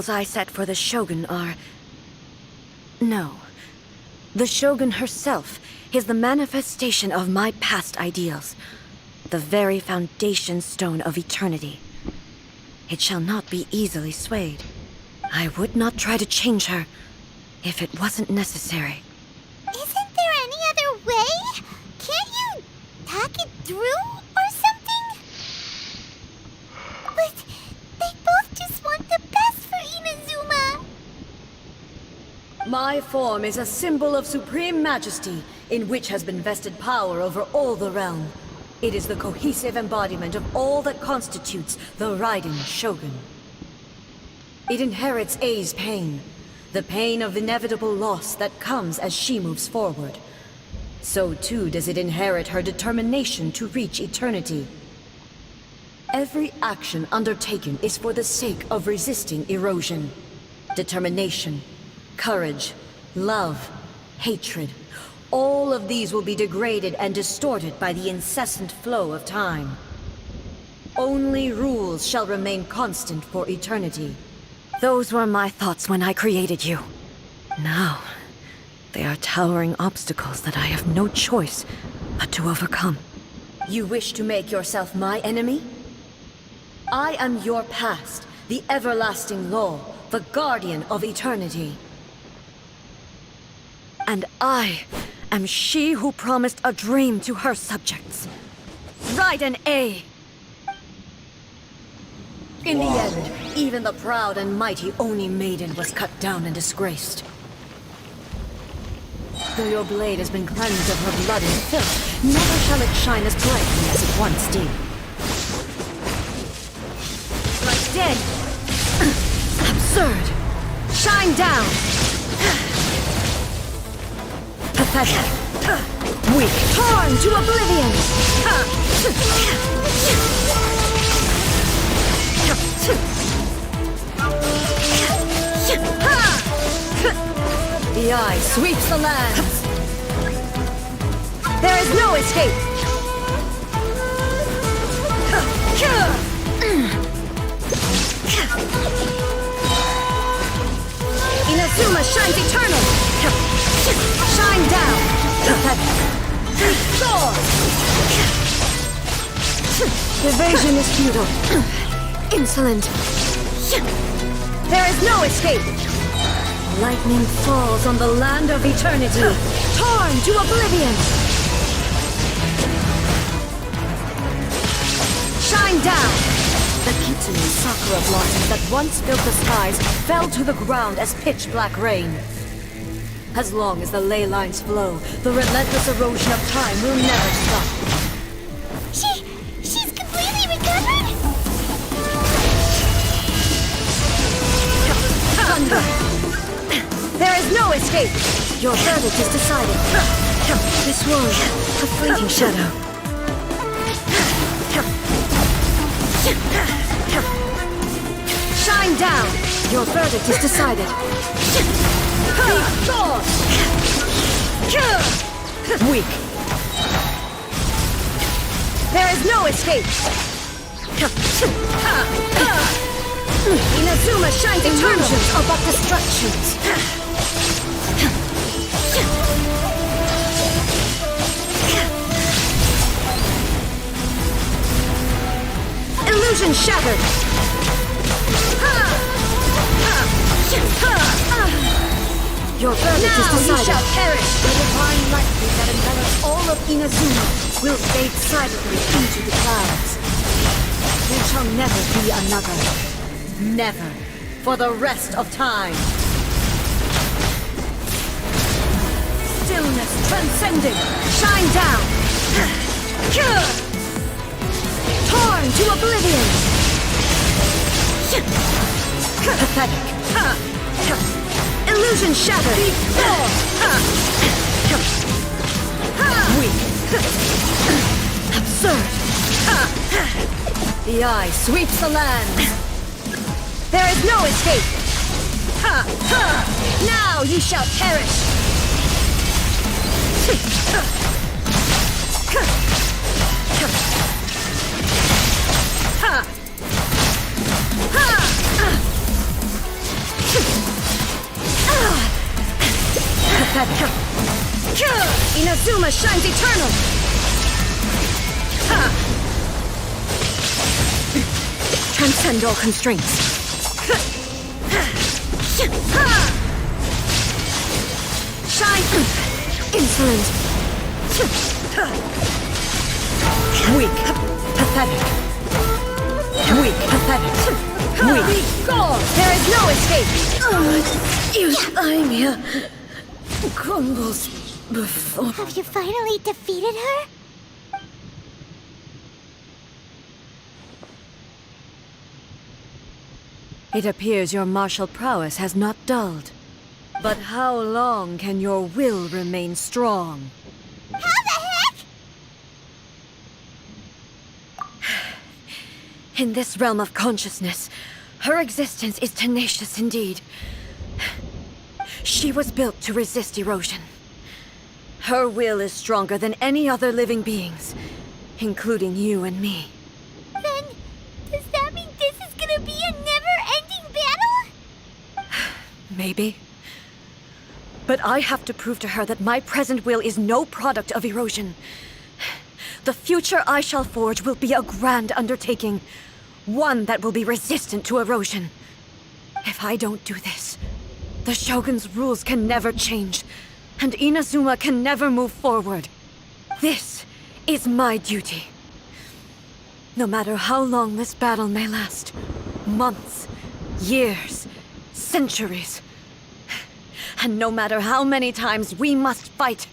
ideals I set for the Shogun are... No. The Shogun herself is the manifestation of my past ideals. The very foundation stone of eternity. It shall not be easily swayed. I would not try to change her if it wasn't necessary. Isn't there any other way? Can't you talk it through or something? But they both just want the best for Inazuma. My form is a symbol of supreme majesty, in which has been vested power over all the realm. It is the cohesive embodiment of all that constitutes the Raiden Shogun. It inherits Ei's pain, the pain of inevitable loss that comes as she moves forward. So too does it inherit her determination to reach eternity. Every action undertaken is for the sake of resisting erosion. Determination, courage, love, hatred. All of these will be degraded and distorted by the incessant flow of time. Only rules shall remain constant for eternity. Those were my thoughts when I created you. Now, they are towering obstacles that I have no choice but to overcome. You wish to make yourself my enemy? I am your past, the everlasting law, the guardian of eternity. And I am she who promised a dream to her subjects. Raiden A. In the end, even the proud and mighty Oni Maiden was cut down and disgraced. Though your blade has been cleansed of her blood and filth, never shall it shine as brightly as it once did. Like dead. Absurd. Shine down. Pathetic. Weak. Torn to oblivion. The eye sweeps the lands. There is no escape. Inazuma shines eternal. Shine down. Restore. Evasion is futile. Insolent. There is no escape. Lightning falls on the land of eternity, torn to oblivion. Shine down. The Kitsune Sakura blossoms that once filled the skies fell to the ground as pitch-black rain. As long as the ley lines flow, the relentless erosion of time will never stop. She's completely recovered? Thunder! There is no escape! Your verdict is decided. This was a fleeting shadow. Shine down! Your verdict is decided. Weak. There is no escape! Inazuma shines illusions are but distractions. Illusion shattered. Your verdict is decided. You shall perish. The divine lightning that envelops all of Inazuma will fade silently into the clouds. There shall never be another. Never. For the rest of time. Stillness transcending. Shine down. Torn to oblivion. Pathetic. Illusion shattered. Weak. Absurd. The eye sweeps the land. There is no escape. Now ye shall perish. Pathetic. Inazuma shines eternal! Ha! Transcend all constraints. Shine! Insolent! Weak! Pathetic! Weak! Pathetic! Weak! Gone! There is no escape! Euthymia crumbles before... Have you finally defeated her? It appears your martial prowess has not dulled. But how long can your will remain strong? How the heck? In this realm of consciousness, her existence is tenacious indeed. She was built to resist erosion. Her will is stronger than any other living beings, including you and me. Then, does that mean this is gonna be a never-ending battle? Maybe. But I have to prove to her that my present will is no product of erosion. The future I shall forge will be a grand undertaking, one that will be resistant to erosion. If I don't do this, the Shogun's rules can never change, and Inazuma can never move forward. This is my duty. No matter how long this battle may last, months, years, centuries, and no matter how many times we must fight,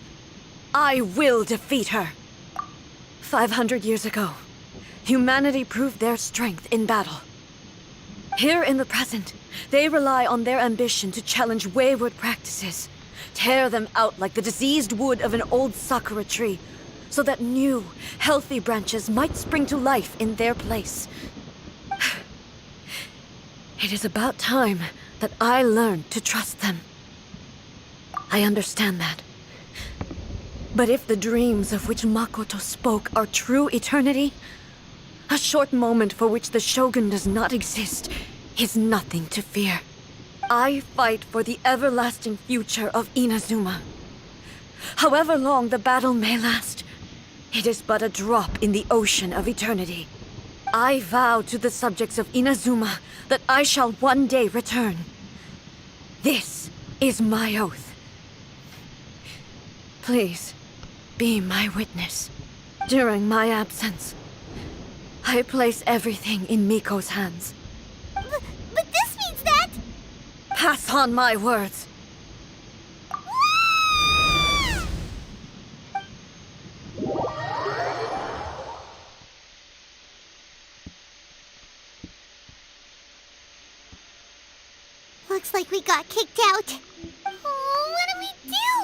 I will defeat her. 500 years ago, humanity proved their strength in battle. Here in the present, they rely on their ambition to challenge wayward practices, tear them out like the diseased wood of an old sakura tree, so that new, healthy branches might spring to life in their place. It is about time that I learned to trust them. I understand that. But if the dreams of which Makoto spoke are true eternity, a short moment for which the Shogun does not exist is nothing to fear. I fight for the everlasting future of Inazuma. However long the battle may last, it is but a drop in the ocean of eternity. I vow to the subjects of Inazuma that I shall one day return. This is my oath. Please, be my witness. During my absence, I place everything in Miko's hands. But this means that... Pass on my words. Looks like we got kicked out. Oh, what do we do?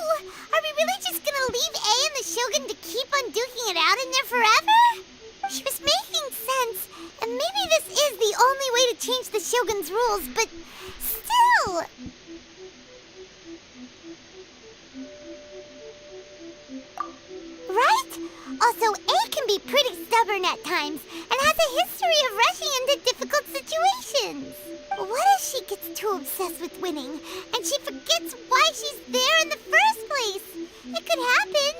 Are we really just gonna leave A and the Shogun to keep on duking it out in there forever? She was making sense, and maybe this is the only way to change the Shogun's rules, but still... Right? Also, A can be pretty stubborn at times, and has a history of rushing into difficult situations. What if she gets too obsessed with winning, and she forgets why she's there in the first place? It could happen,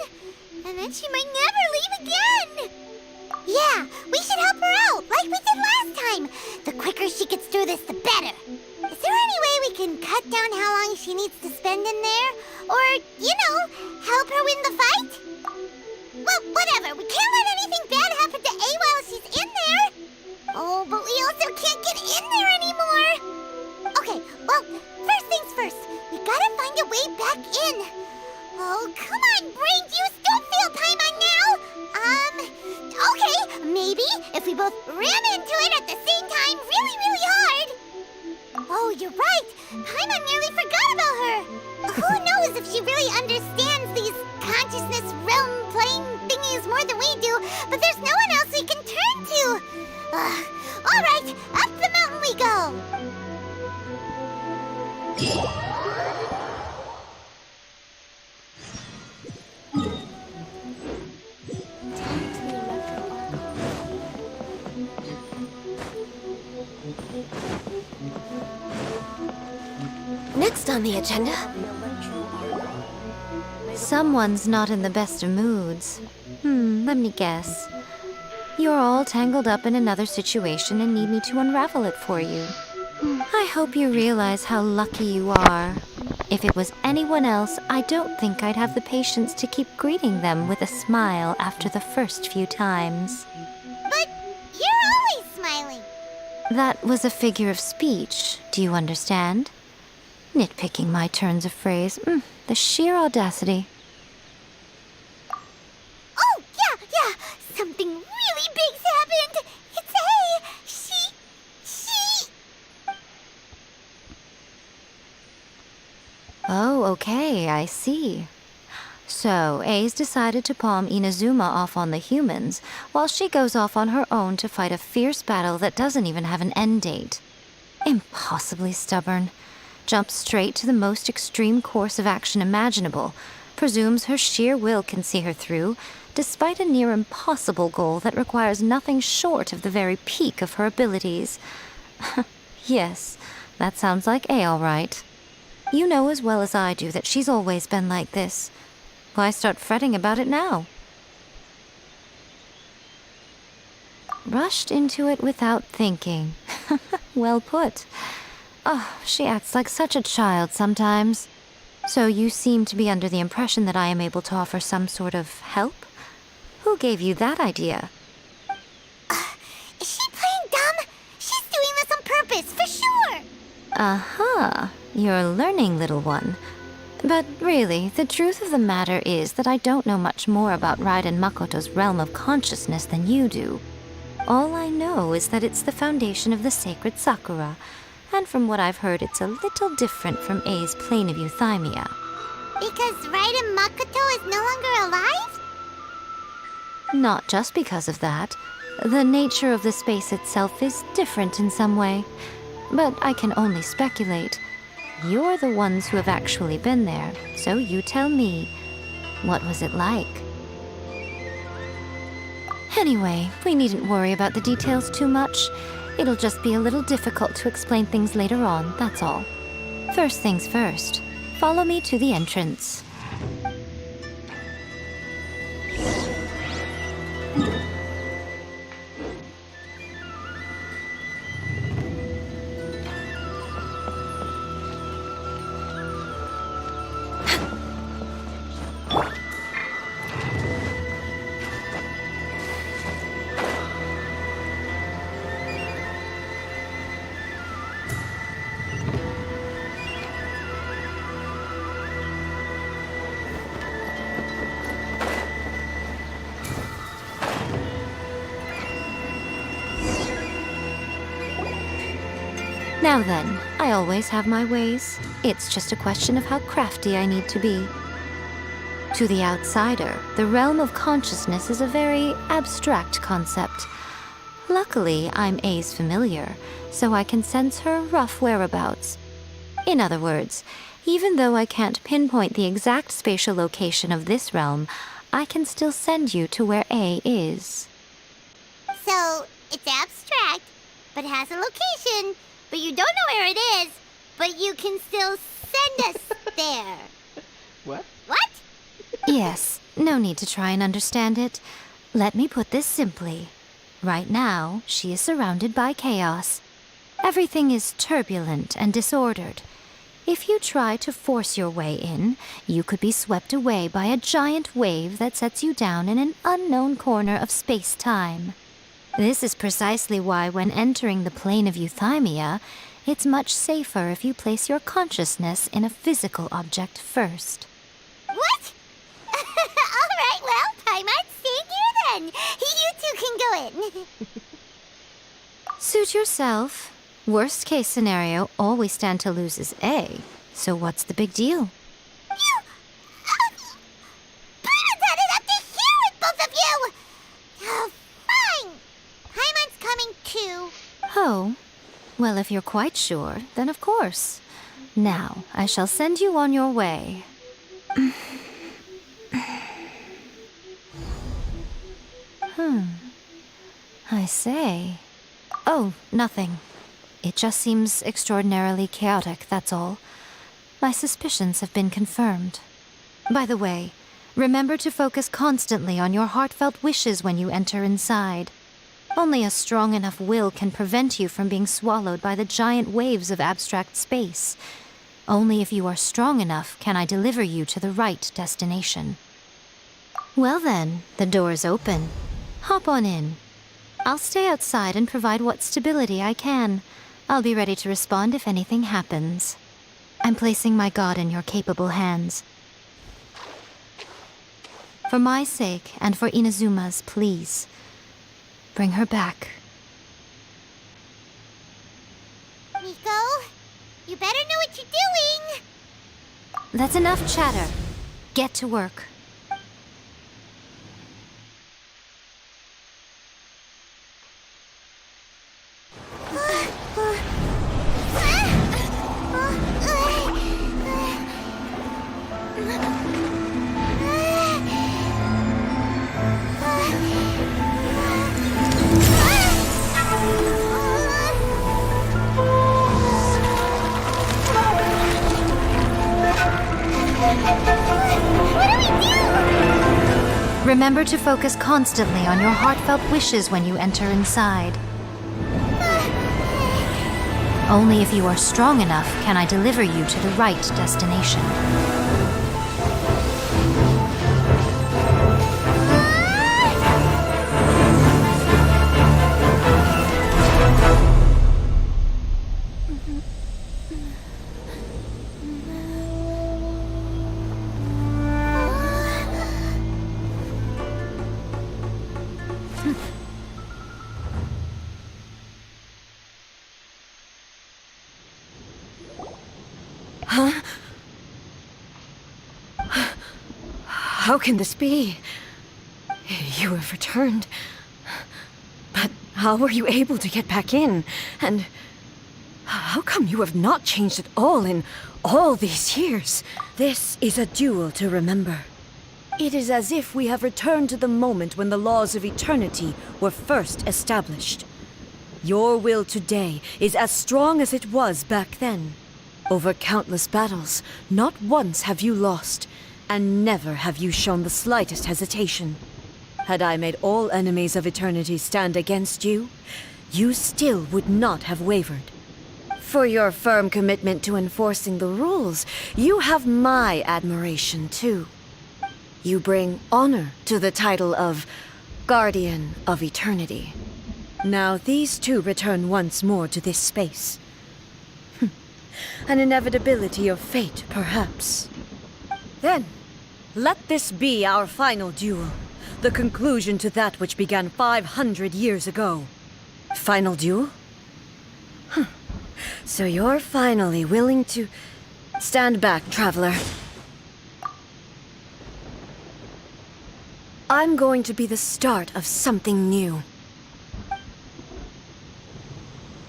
and then she might never leave again. Yeah, we should help her out, like we did last time. The quicker she gets through this, the better. Is there any way we can cut down how long she needs to spend in there? Or, you know, help her win the fight? Well, whatever. We can't let anything bad happen to A while she's in there. Oh, but we also can't get in there anymore. Okay, well, first things first. We gotta find a way back in. Oh, come on, brain juice. Don't feel time on now. Okay, maybe if we both ran into it at the same time really, really hard. Oh, you're right. Paimon nearly forgot about her. Who knows if she really understands these consciousness realm playing thingies more than we do, but there's no one else we can turn to. All right, up the mountain we go. on the agenda? Someone's not in the best of moods. Let me guess. You're all tangled up in another situation and need me to unravel it for you. I hope you realize how lucky you are. If it was anyone else, I don't think I'd have the patience to keep greeting them with a smile after the first few times. But you're always smiling. That was a figure of speech, do you understand? Nitpicking my turns of phrase. The sheer audacity. Oh, yeah. Something really big's happened. It's A. She... Oh, okay, I see. So, A's decided to palm Inazuma off on the humans, while she goes off on her own to fight a fierce battle that doesn't even have an end date. Impossibly stubborn. Jumps straight to the most extreme course of action imaginable, presumes her sheer will can see her through, despite a near impossible goal that requires nothing short of the very peak of her abilities. Yes, that sounds like A all right. You know as well as I do that she's always been like this. Why start fretting about it now? Rushed into it without thinking. Well put. Oh, she acts like such a child sometimes. So you seem to be under the impression that I am able to offer some sort of help? Who gave you that idea? Is she playing dumb? She's doing this on purpose, for sure. Aha, you're learning, little one. But really, the truth of the matter is that I don't know much more about Raiden Makoto's realm of consciousness than you do. All I know is that it's the foundation of the sacred Sakura, and from what I've heard, it's a little different from A's plane of euthymia. Because Raiden Makoto is no longer alive? Not just because of that. The nature of the space itself is different in some way. But I can only speculate. You're the ones who have actually been there, so you tell me. What was it like? Anyway, we needn't worry about the details too much. It'll just be a little difficult to explain things later on, that's all. First things first. Follow me to the entrance. Now then, I always have my ways. It's just a question of how crafty I need to be. To the outsider, the realm of consciousness is a very abstract concept. Luckily, I'm A's familiar, so I can sense her rough whereabouts. In other words, even though I can't pinpoint the exact spatial location of this realm, I can still send you to where A is. So, it's abstract, but has a location, but you don't know where it is, but you can still send us there. What? What? Yes, no need to try and understand it. Let me put this simply. Right now, she is surrounded by chaos. Everything is turbulent and disordered. If you try to force your way in, you could be swept away by a giant wave that sets you down in an unknown corner of space-time. This is precisely why when entering the plane of euthymia, it's much safer if you place your consciousness in a physical object first. What? All right, well, Paimon's staying here then. You two can go in. Suit yourself. Worst case scenario, all we stand to lose is A. So what's the big deal? You... Paimon's had it up to here with both of you! Oh, fine. Paimon's coming too. Oh, well, if you're quite sure, then of course. Now, I shall send you on your way. I say. Oh, nothing. It just seems extraordinarily chaotic, that's all. My suspicions have been confirmed. By the way, remember to focus constantly on your heartfelt wishes when you enter inside. Only a strong enough will can prevent you from being swallowed by the giant waves of abstract space. Only if you are strong enough can I deliver you to the right destination. Well then, the door's open. Hop on in. I'll stay outside and provide what stability I can. I'll be ready to respond if anything happens. I'm placing my god in your capable hands. For my sake and for Inazuma's, please. Bring her back. Miko, you better know what you're doing! That's enough chatter. Get to work. Remember to focus constantly on your heartfelt wishes when you enter inside. Only if you are strong enough can I deliver you to the right destination. How can this be? You have returned. But how were you able to get back in? And how come you have not changed at all in all these years? This is a duel to remember. It is as if we have returned to the moment when the laws of eternity were first established. Your will today is as strong as it was back then. Over countless battles, not once have you lost, and never have you shown the slightest hesitation. Had I made all enemies of eternity stand against you, you still would not have wavered. For your firm commitment to enforcing the rules, you have my admiration too. You bring honor to the title of Guardian of Eternity. Now these two return once more to this space. An inevitability of fate, perhaps. Then, let this be our final duel, the conclusion to that which began 500 years ago. Final duel? So you're finally willing to... Stand back, traveler. I'm going to be the start of something new.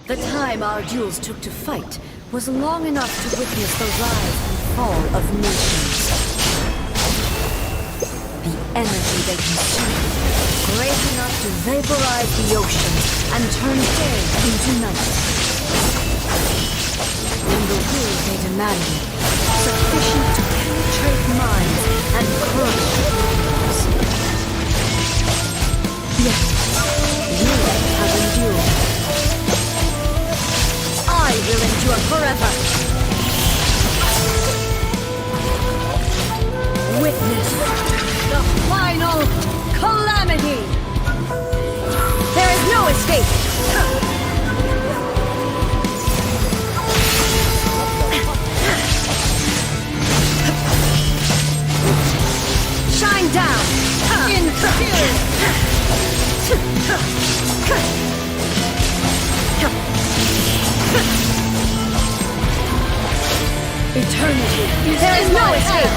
The time our duels took to fight was long enough to witness the rise and fall of nations. The energy they consumed, great enough to vaporize the ocean and turn day into night. And the will they demanded, sufficient to penetrate minds and crush dreams. Yet, you have endured. I will endure forever. Witness the final calamity. There is no escape. Shine down. In Eternity. There is no escape.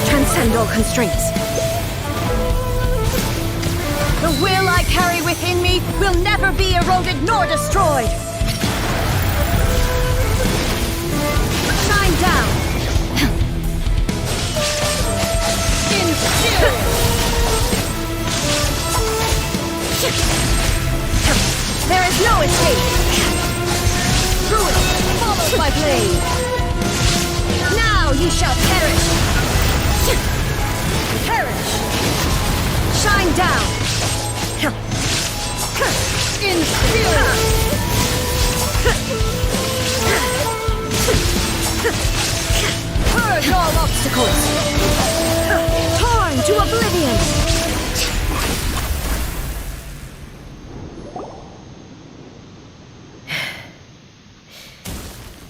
Transcend all constraints. The will I carry within me will never be eroded nor destroyed. Shine down. In fade. Now you shall perish! Perish! Shine down! In fury! Purge all obstacles! Torn to oblivion!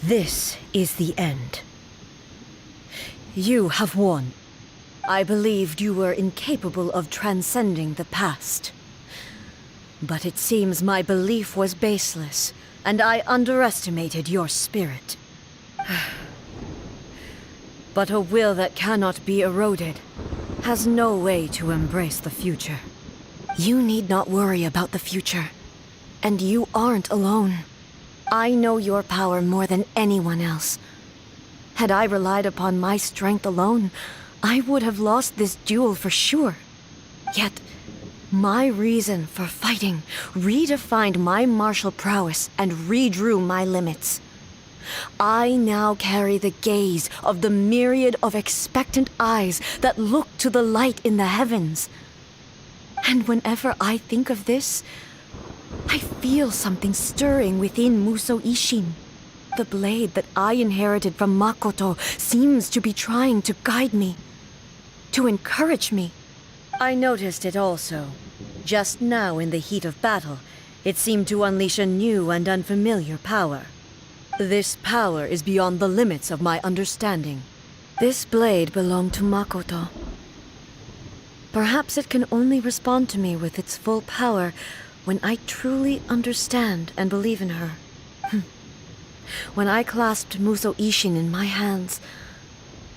This is the end. You have won. I believed you were incapable of transcending the past. But it seems my belief was baseless, and I underestimated your spirit. But a will that cannot be eroded has no way to embrace the future. You need not worry about the future, and you aren't alone. I know your power more than anyone else. Had I relied upon my strength alone, I would have lost this duel for sure. Yet, my reason for fighting redefined my martial prowess and redrew my limits. I now carry the gaze of the myriad of expectant eyes that look to the light in the heavens. And whenever I think of this, I feel something stirring within Musou Ishin. The blade that I inherited from Makoto seems to be trying to guide me, to encourage me. I noticed it also. Just now in the heat of battle, it seemed to unleash a new and unfamiliar power. This power is beyond the limits of my understanding. This blade belonged to Makoto. Perhaps it can only respond to me with its full power when I truly understand and believe in her. When I clasped Musou Ishin in my hands,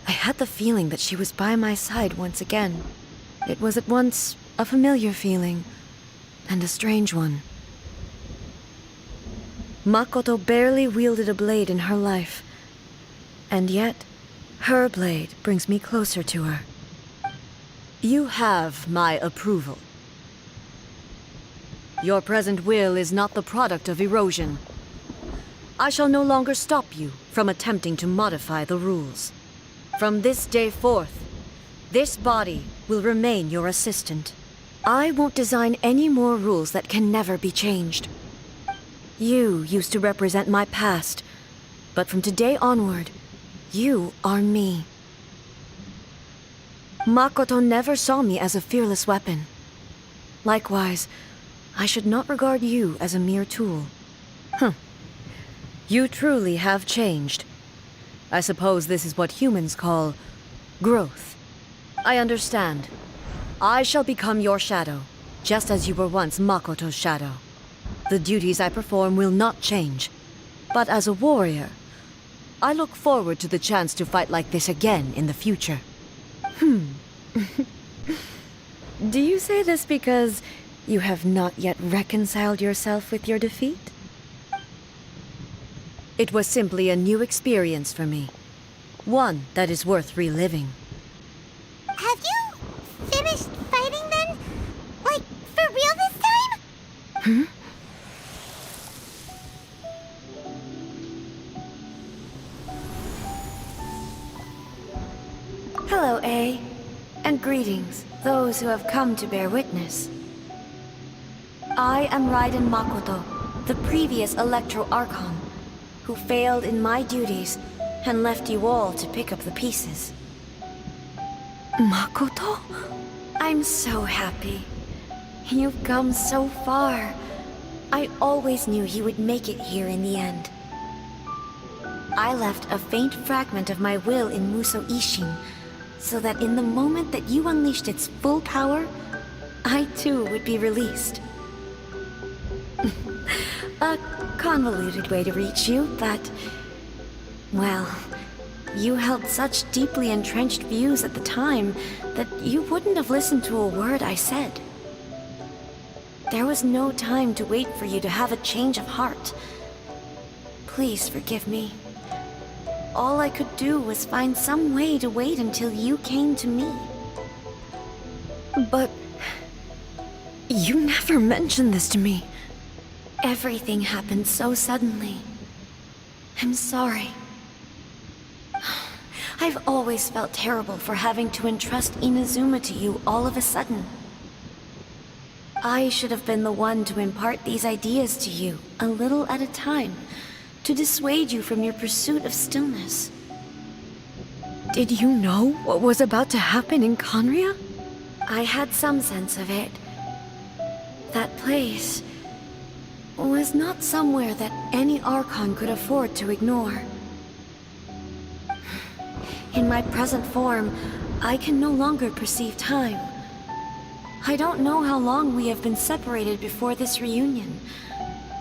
I had the feeling that she was by my side once again. It was at once a familiar feeling and a strange one. Makoto barely wielded a blade in her life, and yet her blade brings me closer to her. You have my approval. Your present will is not the product of erosion. I shall no longer stop you from attempting to modify the rules. From this day forth, this body will remain your assistant. I won't design any more rules that can never be changed. You used to represent my past, but from today onward, you are me. Makoto never saw me as a fearless weapon. Likewise, I should not regard you as a mere tool. You truly have changed. I suppose this is what humans call growth. I understand. I shall become your shadow, just as you were once Makoto's shadow. The duties I perform will not change. But as a warrior, I look forward to the chance to fight like this again in the future. Do you say this because you have not yet reconciled yourself with your defeat? It was simply a new experience for me. One that is worth reliving. Have you finished fighting then? Like, for real this time? Hello, A. And greetings, those who have come to bear witness. I am Raiden Makoto, the previous Electro Archon, who failed in my duties and left you all to pick up the pieces. Makoto? I'm so happy. You've come so far. I always knew you would make it here in the end. I left a faint fragment of my will in Musou Ishin, so that in the moment that you unleashed its full power, I too would be released. A convoluted way to reach you, but... well, you held such deeply entrenched views at the time that you wouldn't have listened to a word I said. There was no time to wait for you to have a change of heart. Please forgive me. All I could do was find some way to wait until you came to me. But... you never mentioned this to me. Everything happened so suddenly. I'm sorry. I've always felt terrible for having to entrust Inazuma to you all of a sudden. I should have been the one to impart these ideas to you, a little at a time, to dissuade you from your pursuit of stillness. Did you know what was about to happen in Conria? I had some sense of it. That place was not somewhere that any Archon could afford to ignore. In my present form, I can no longer perceive time. I don't know how long we have been separated before this reunion,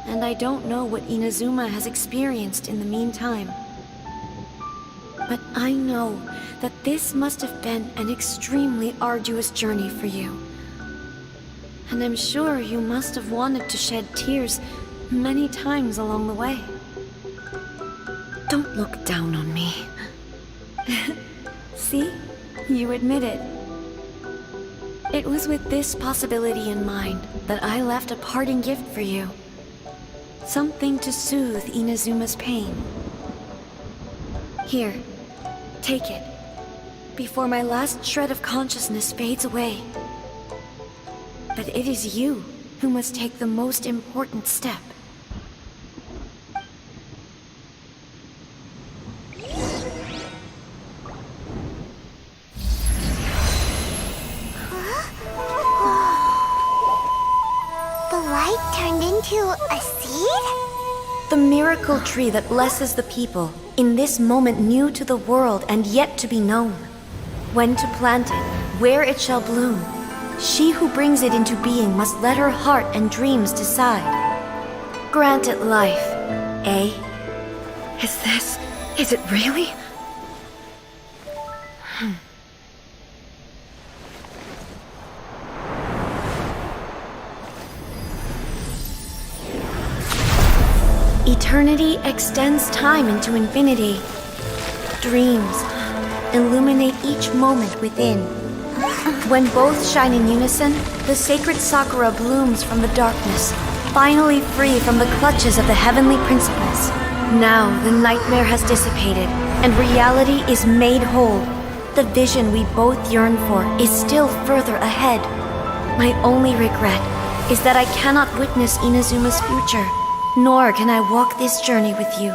and I don't know what Inazuma has experienced in the meantime. But I know that this must have been an extremely arduous journey for you. And I'm sure you must have wanted to shed tears many times along the way. Don't look down on me. See? You admit it. It was with this possibility in mind that I left a parting gift for you. Something to soothe Inazuma's pain. Here, take it, before my last shred of consciousness fades away. But it is you who must take the most important step. The light turned into a seed? The miracle tree that blesses the people, in this moment new to the world and yet to be known. When to plant it, where it shall bloom. She who brings it into being must let her heart and dreams decide. Grant it life, eh? Is it really? Eternity extends time into infinity. Dreams illuminate each moment within. When both shine in unison, the sacred Sakura blooms from the darkness, finally free from the clutches of the heavenly principles. Now the nightmare has dissipated, and reality is made whole. The vision we both yearn for is still further ahead. My only regret is that I cannot witness Inazuma's future, nor can I walk this journey with you.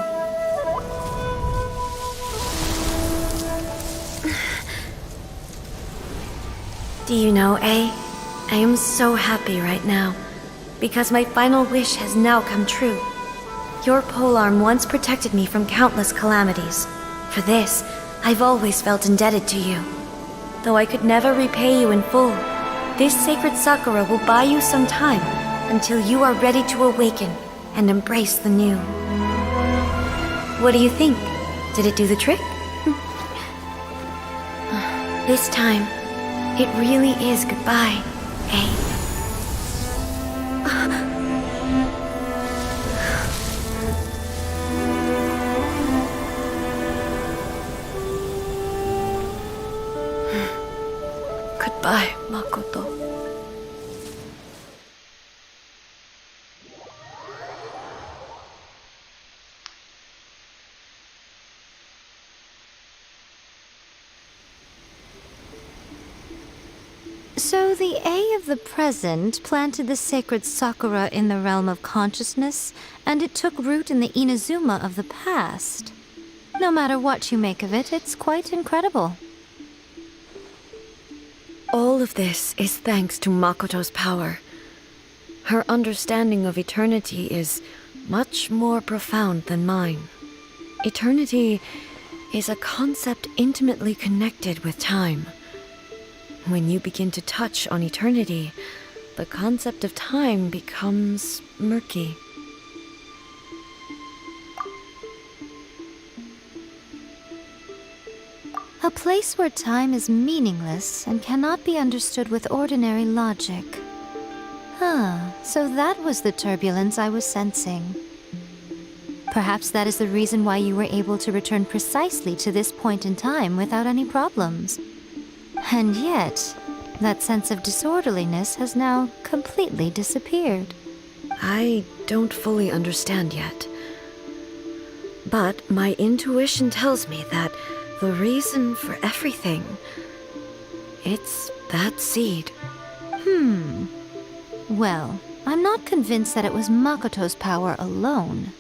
Do you know, I am so happy right now, because my final wish has now come true. Your polearm once protected me from countless calamities. For this, I've always felt indebted to you. Though I could never repay you in full, this sacred Sakura will buy you some time until you are ready to awaken and embrace the new. What do you think? Did it do the trick? This time, it really is goodbye, eh? Goodbye, Makoto. So the A of the present planted the sacred Sakura in the realm of consciousness, and it took root in the Inazuma of the past. No matter what you make of it, it's quite incredible. All of this is thanks to Makoto's power. Her understanding of eternity is much more profound than mine. Eternity is a concept intimately connected with time. When you begin to touch on eternity, the concept of time becomes murky. A place where time is meaningless and cannot be understood with ordinary logic. So that was the turbulence I was sensing. Perhaps that is the reason why you were able to return precisely to this point in time without any problems. And yet, that sense of disorderliness has now completely disappeared. I don't fully understand yet. But my intuition tells me that The reason for everything. It's that seed. Well, I'm not convinced that it was Makoto's power alone.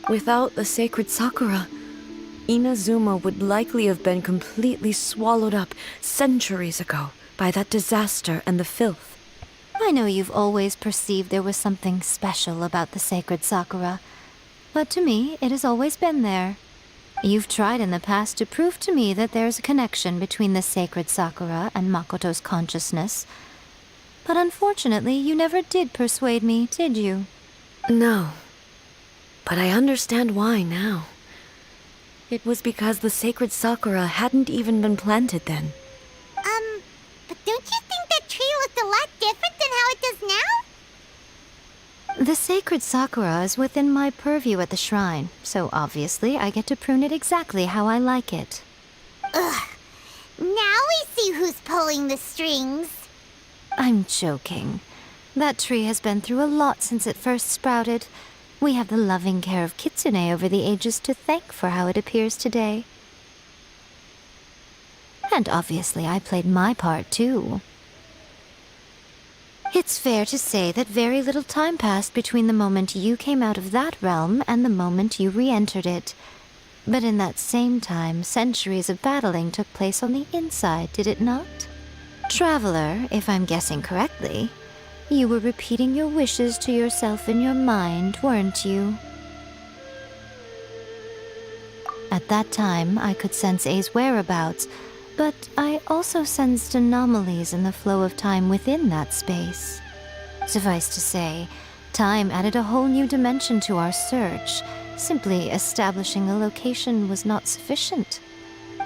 Without the sacred Sakura, Inazuma would likely have been completely swallowed up centuries ago by that disaster and the filth. I know you've always perceived there was something special about the sacred Sakura, but to me, it has always been there. You've tried in the past to prove to me that there's a connection between the sacred Sakura and Makoto's consciousness, but unfortunately, you never did persuade me, did you? No. But I understand why now. It was because the sacred Sakura hadn't even been planted then. But don't you think that tree looked a lot different than how it does now? The sacred Sakura is within my purview at the shrine, so obviously I get to prune it exactly how I like it. Ugh. Now we see who's pulling the strings. I'm joking. That tree has been through a lot since it first sprouted. We have the loving care of Kitsune over the ages to thank for how it appears today. And obviously I played my part too. It's fair to say that very little time passed between the moment you came out of that realm and the moment you re-entered it. But in that same time, centuries of battling took place on the inside, did it not? Traveler, if I'm guessing correctly, you were repeating your wishes to yourself in your mind, weren't you? At that time, I could sense A's whereabouts, but I also sensed anomalies in the flow of time within that space. Suffice to say, time added a whole new dimension to our search. Simply establishing a location was not sufficient.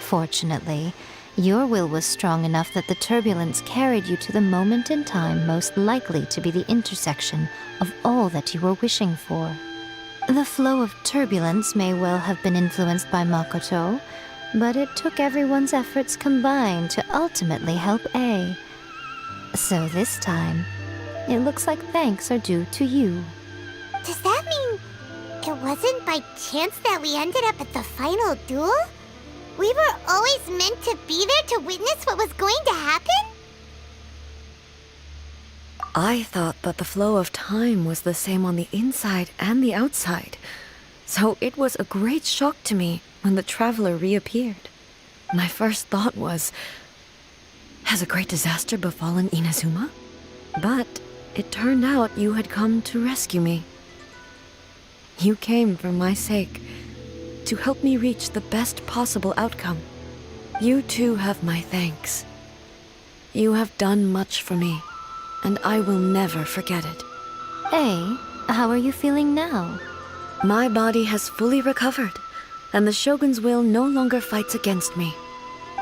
Fortunately, your will was strong enough that the turbulence carried you to the moment in time most likely to be the intersection of all that you were wishing for. The flow of turbulence may well have been influenced by Makoto, but it took everyone's efforts combined to ultimately help A. So this time, it looks like thanks are due to you. Does that mean it wasn't by chance that we ended up at the final duel? We were always meant to be there to witness what was going to happen? I thought that the flow of time was the same on the inside and the outside, so it was a great shock to me when the traveler reappeared. My first thought was, has a great disaster befallen Inazuma? But it turned out you had come to rescue me. You came for my sake, to help me reach the best possible outcome. You too have my thanks. You have done much for me, and I will never forget it. A, how are you feeling now? My body has fully recovered, and the Shogun's will no longer fights against me.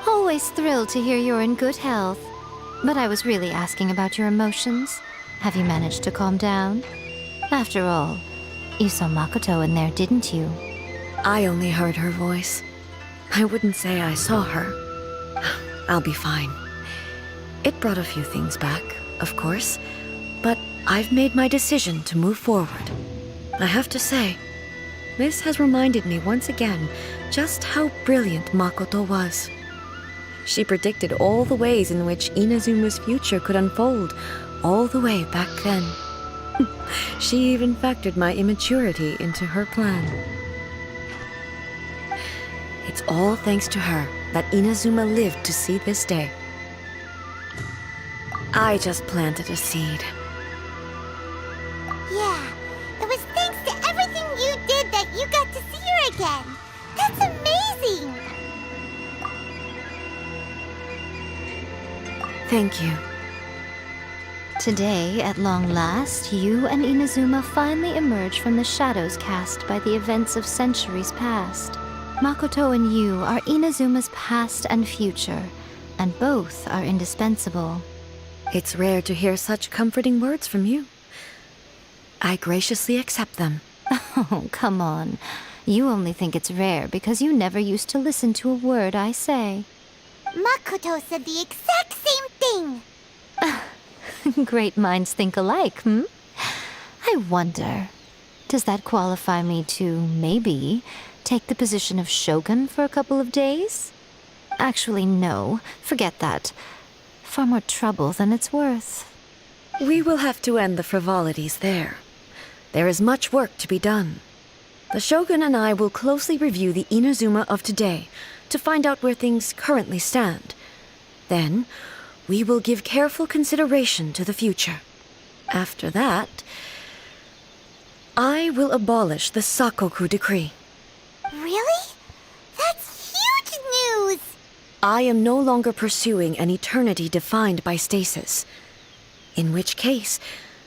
Always thrilled to hear you're in good health. But I was really asking about your emotions. Have you managed to calm down? After all, you saw Makoto in there, didn't you? I only heard her voice. I wouldn't say I saw her. I'll be fine. It brought a few things back, of course, but I've made my decision to move forward. I have to say, this has reminded me once again just how brilliant Makoto was. She predicted all the ways in which Inazuma's future could unfold, all the way back then. She even factored my immaturity into her plan. It's all thanks to her that Inazuma lived to see this day. I just planted a seed. Yeah, it was thanks to everything you did that you got to see her again. That's amazing! Thank you. Today, at long last, you and Inazuma finally emerge from the shadows cast by the events of centuries past. Makoto and you are Inazuma's past and future, and both are indispensable. It's rare to hear such comforting words from you. I graciously accept them. Oh, come on. You only think it's rare because you never used to listen to a word I say. Makoto said the exact same thing! Great minds think alike, hmm? I wonder, does that qualify me to, maybe, take the position of Shogun for a couple of days? Actually, no. Forget that. Far more trouble than it's worth. We will have to end the frivolities there. There is much work to be done. The Shogun and I will closely review the Inazuma of today to find out where things currently stand. Then, we will give careful consideration to the future. After that, I will abolish the Sakoku decree. Really? That's huge news! I am no longer pursuing an eternity defined by stasis. In which case,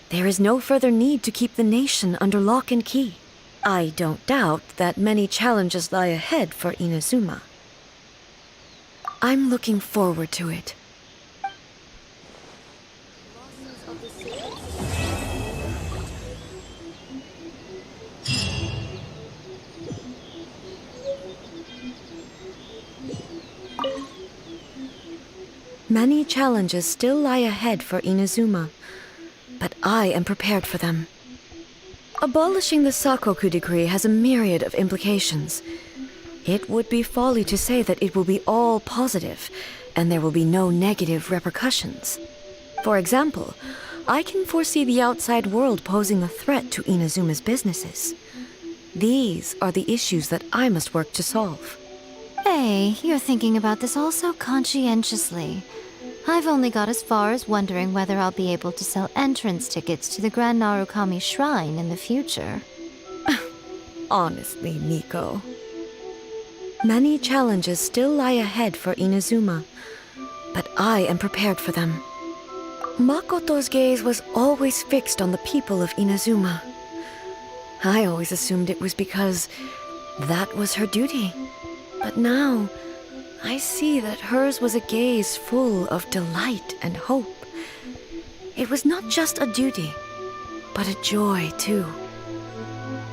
there is no further need to keep the nation under lock and key. I don't doubt that many challenges lie ahead for Inazuma. I'm looking forward to it. Many challenges still lie ahead for Inazuma, but I am prepared for them. Abolishing the Sakoku decree has a myriad of implications. It would be folly to say that it will be all positive, and there will be no negative repercussions. For example, I can foresee the outside world posing a threat to Inazuma's businesses. These are the issues that I must work to solve. Hey, you're thinking about this all so conscientiously. I've only got as far as wondering whether I'll be able to sell entrance tickets to the Grand Narukami Shrine in the future. Honestly, Miko. Many challenges still lie ahead for Inazuma, but I am prepared for them. Makoto's gaze was always fixed on the people of Inazuma. I always assumed it was because that was her duty. But now, I see that hers was a gaze full of delight and hope. It was not just a duty, but a joy, too.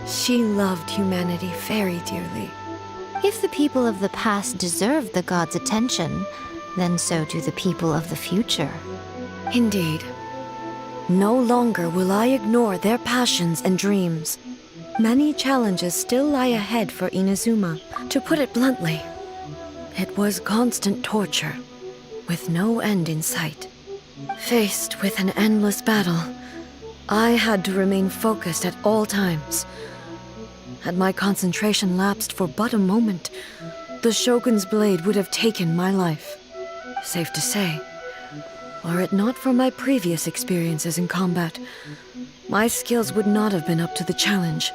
She loved humanity very dearly. If the people of the past deserve the god's attention, then so do the people of the future. Indeed. No longer will I ignore their passions and dreams. Many challenges still lie ahead for Inazuma. To put it bluntly, it was constant torture, with no end in sight. Faced with an endless battle, I had to remain focused at all times. Had my concentration lapsed for but a moment, the Shogun's blade would have taken my life. Safe to say, were it not for my previous experiences in combat, my skills would not have been up to the challenge.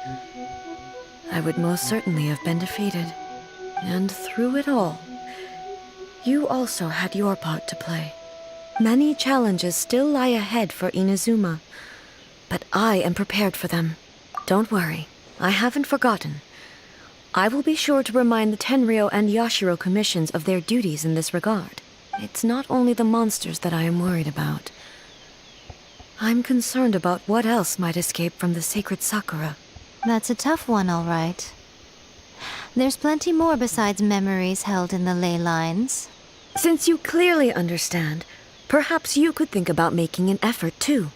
I would most certainly have been defeated. And through it all, you also had your part to play. Many challenges still lie ahead for Inazuma, but I am prepared for them. Don't worry, I haven't forgotten. I will be sure to remind the Tenryo and Yashiro commissions of their duties in this regard. It's not only the monsters that I am worried about. I'm concerned about what else might escape from the sacred Sakura. That's a tough one, all right. There's plenty more besides memories held in the ley lines. Since you clearly understand, perhaps you could think about making an effort too.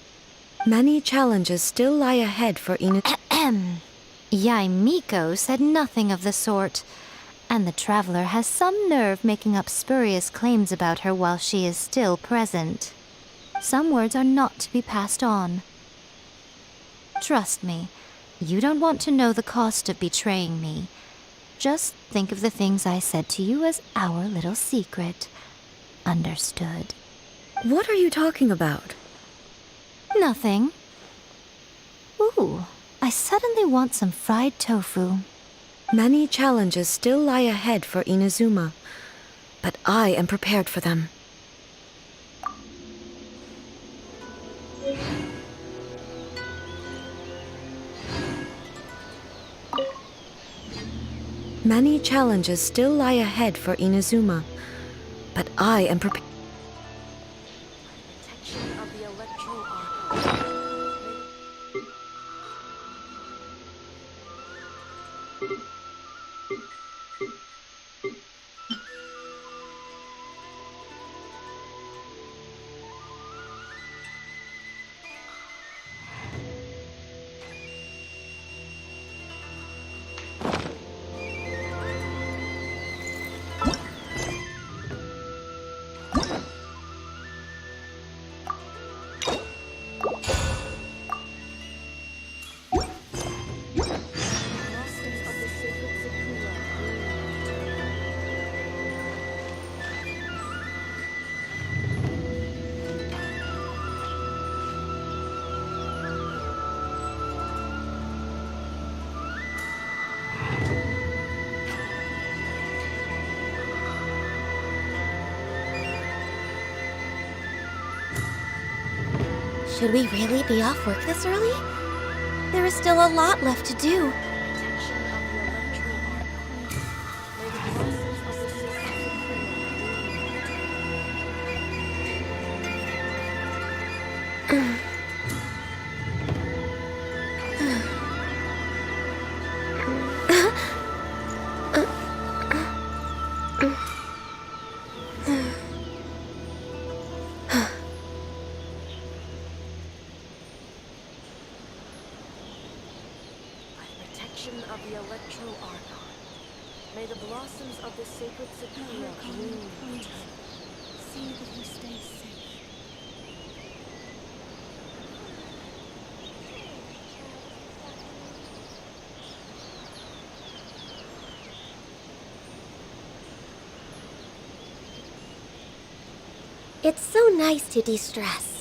Many challenges still lie ahead for Yai Miko said nothing of the sort. And the traveler has some nerve making up spurious claims about her while she is still present. Some words are not to be passed on. Trust me, you don't want to know the cost of betraying me. Just think of the things I said to you as our little secret. Understood? What are you talking about? Nothing. Ooh, I suddenly want some fried tofu. Many challenges still lie ahead for Inazuma, but I am prepared for them. Many challenges still lie ahead for Inazuma, but I am prepared. Should we really be off work this early? There is still a lot left to do. Of the Electro Archon. May the blossoms of the sacred Sakura bloom eternally. See that he stays safe. It's so nice to de-stress.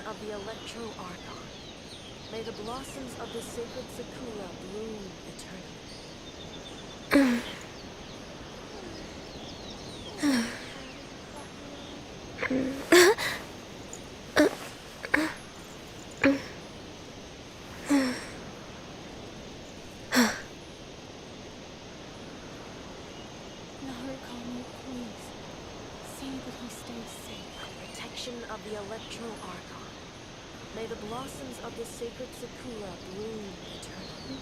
Of the Electro Archon. May the blossoms of the sacred Sakura bloom eternally. Narukami, please. See that he stays safe. By protection of the Electro Archon. May the blossoms of the sacred Sakura bloom eternally.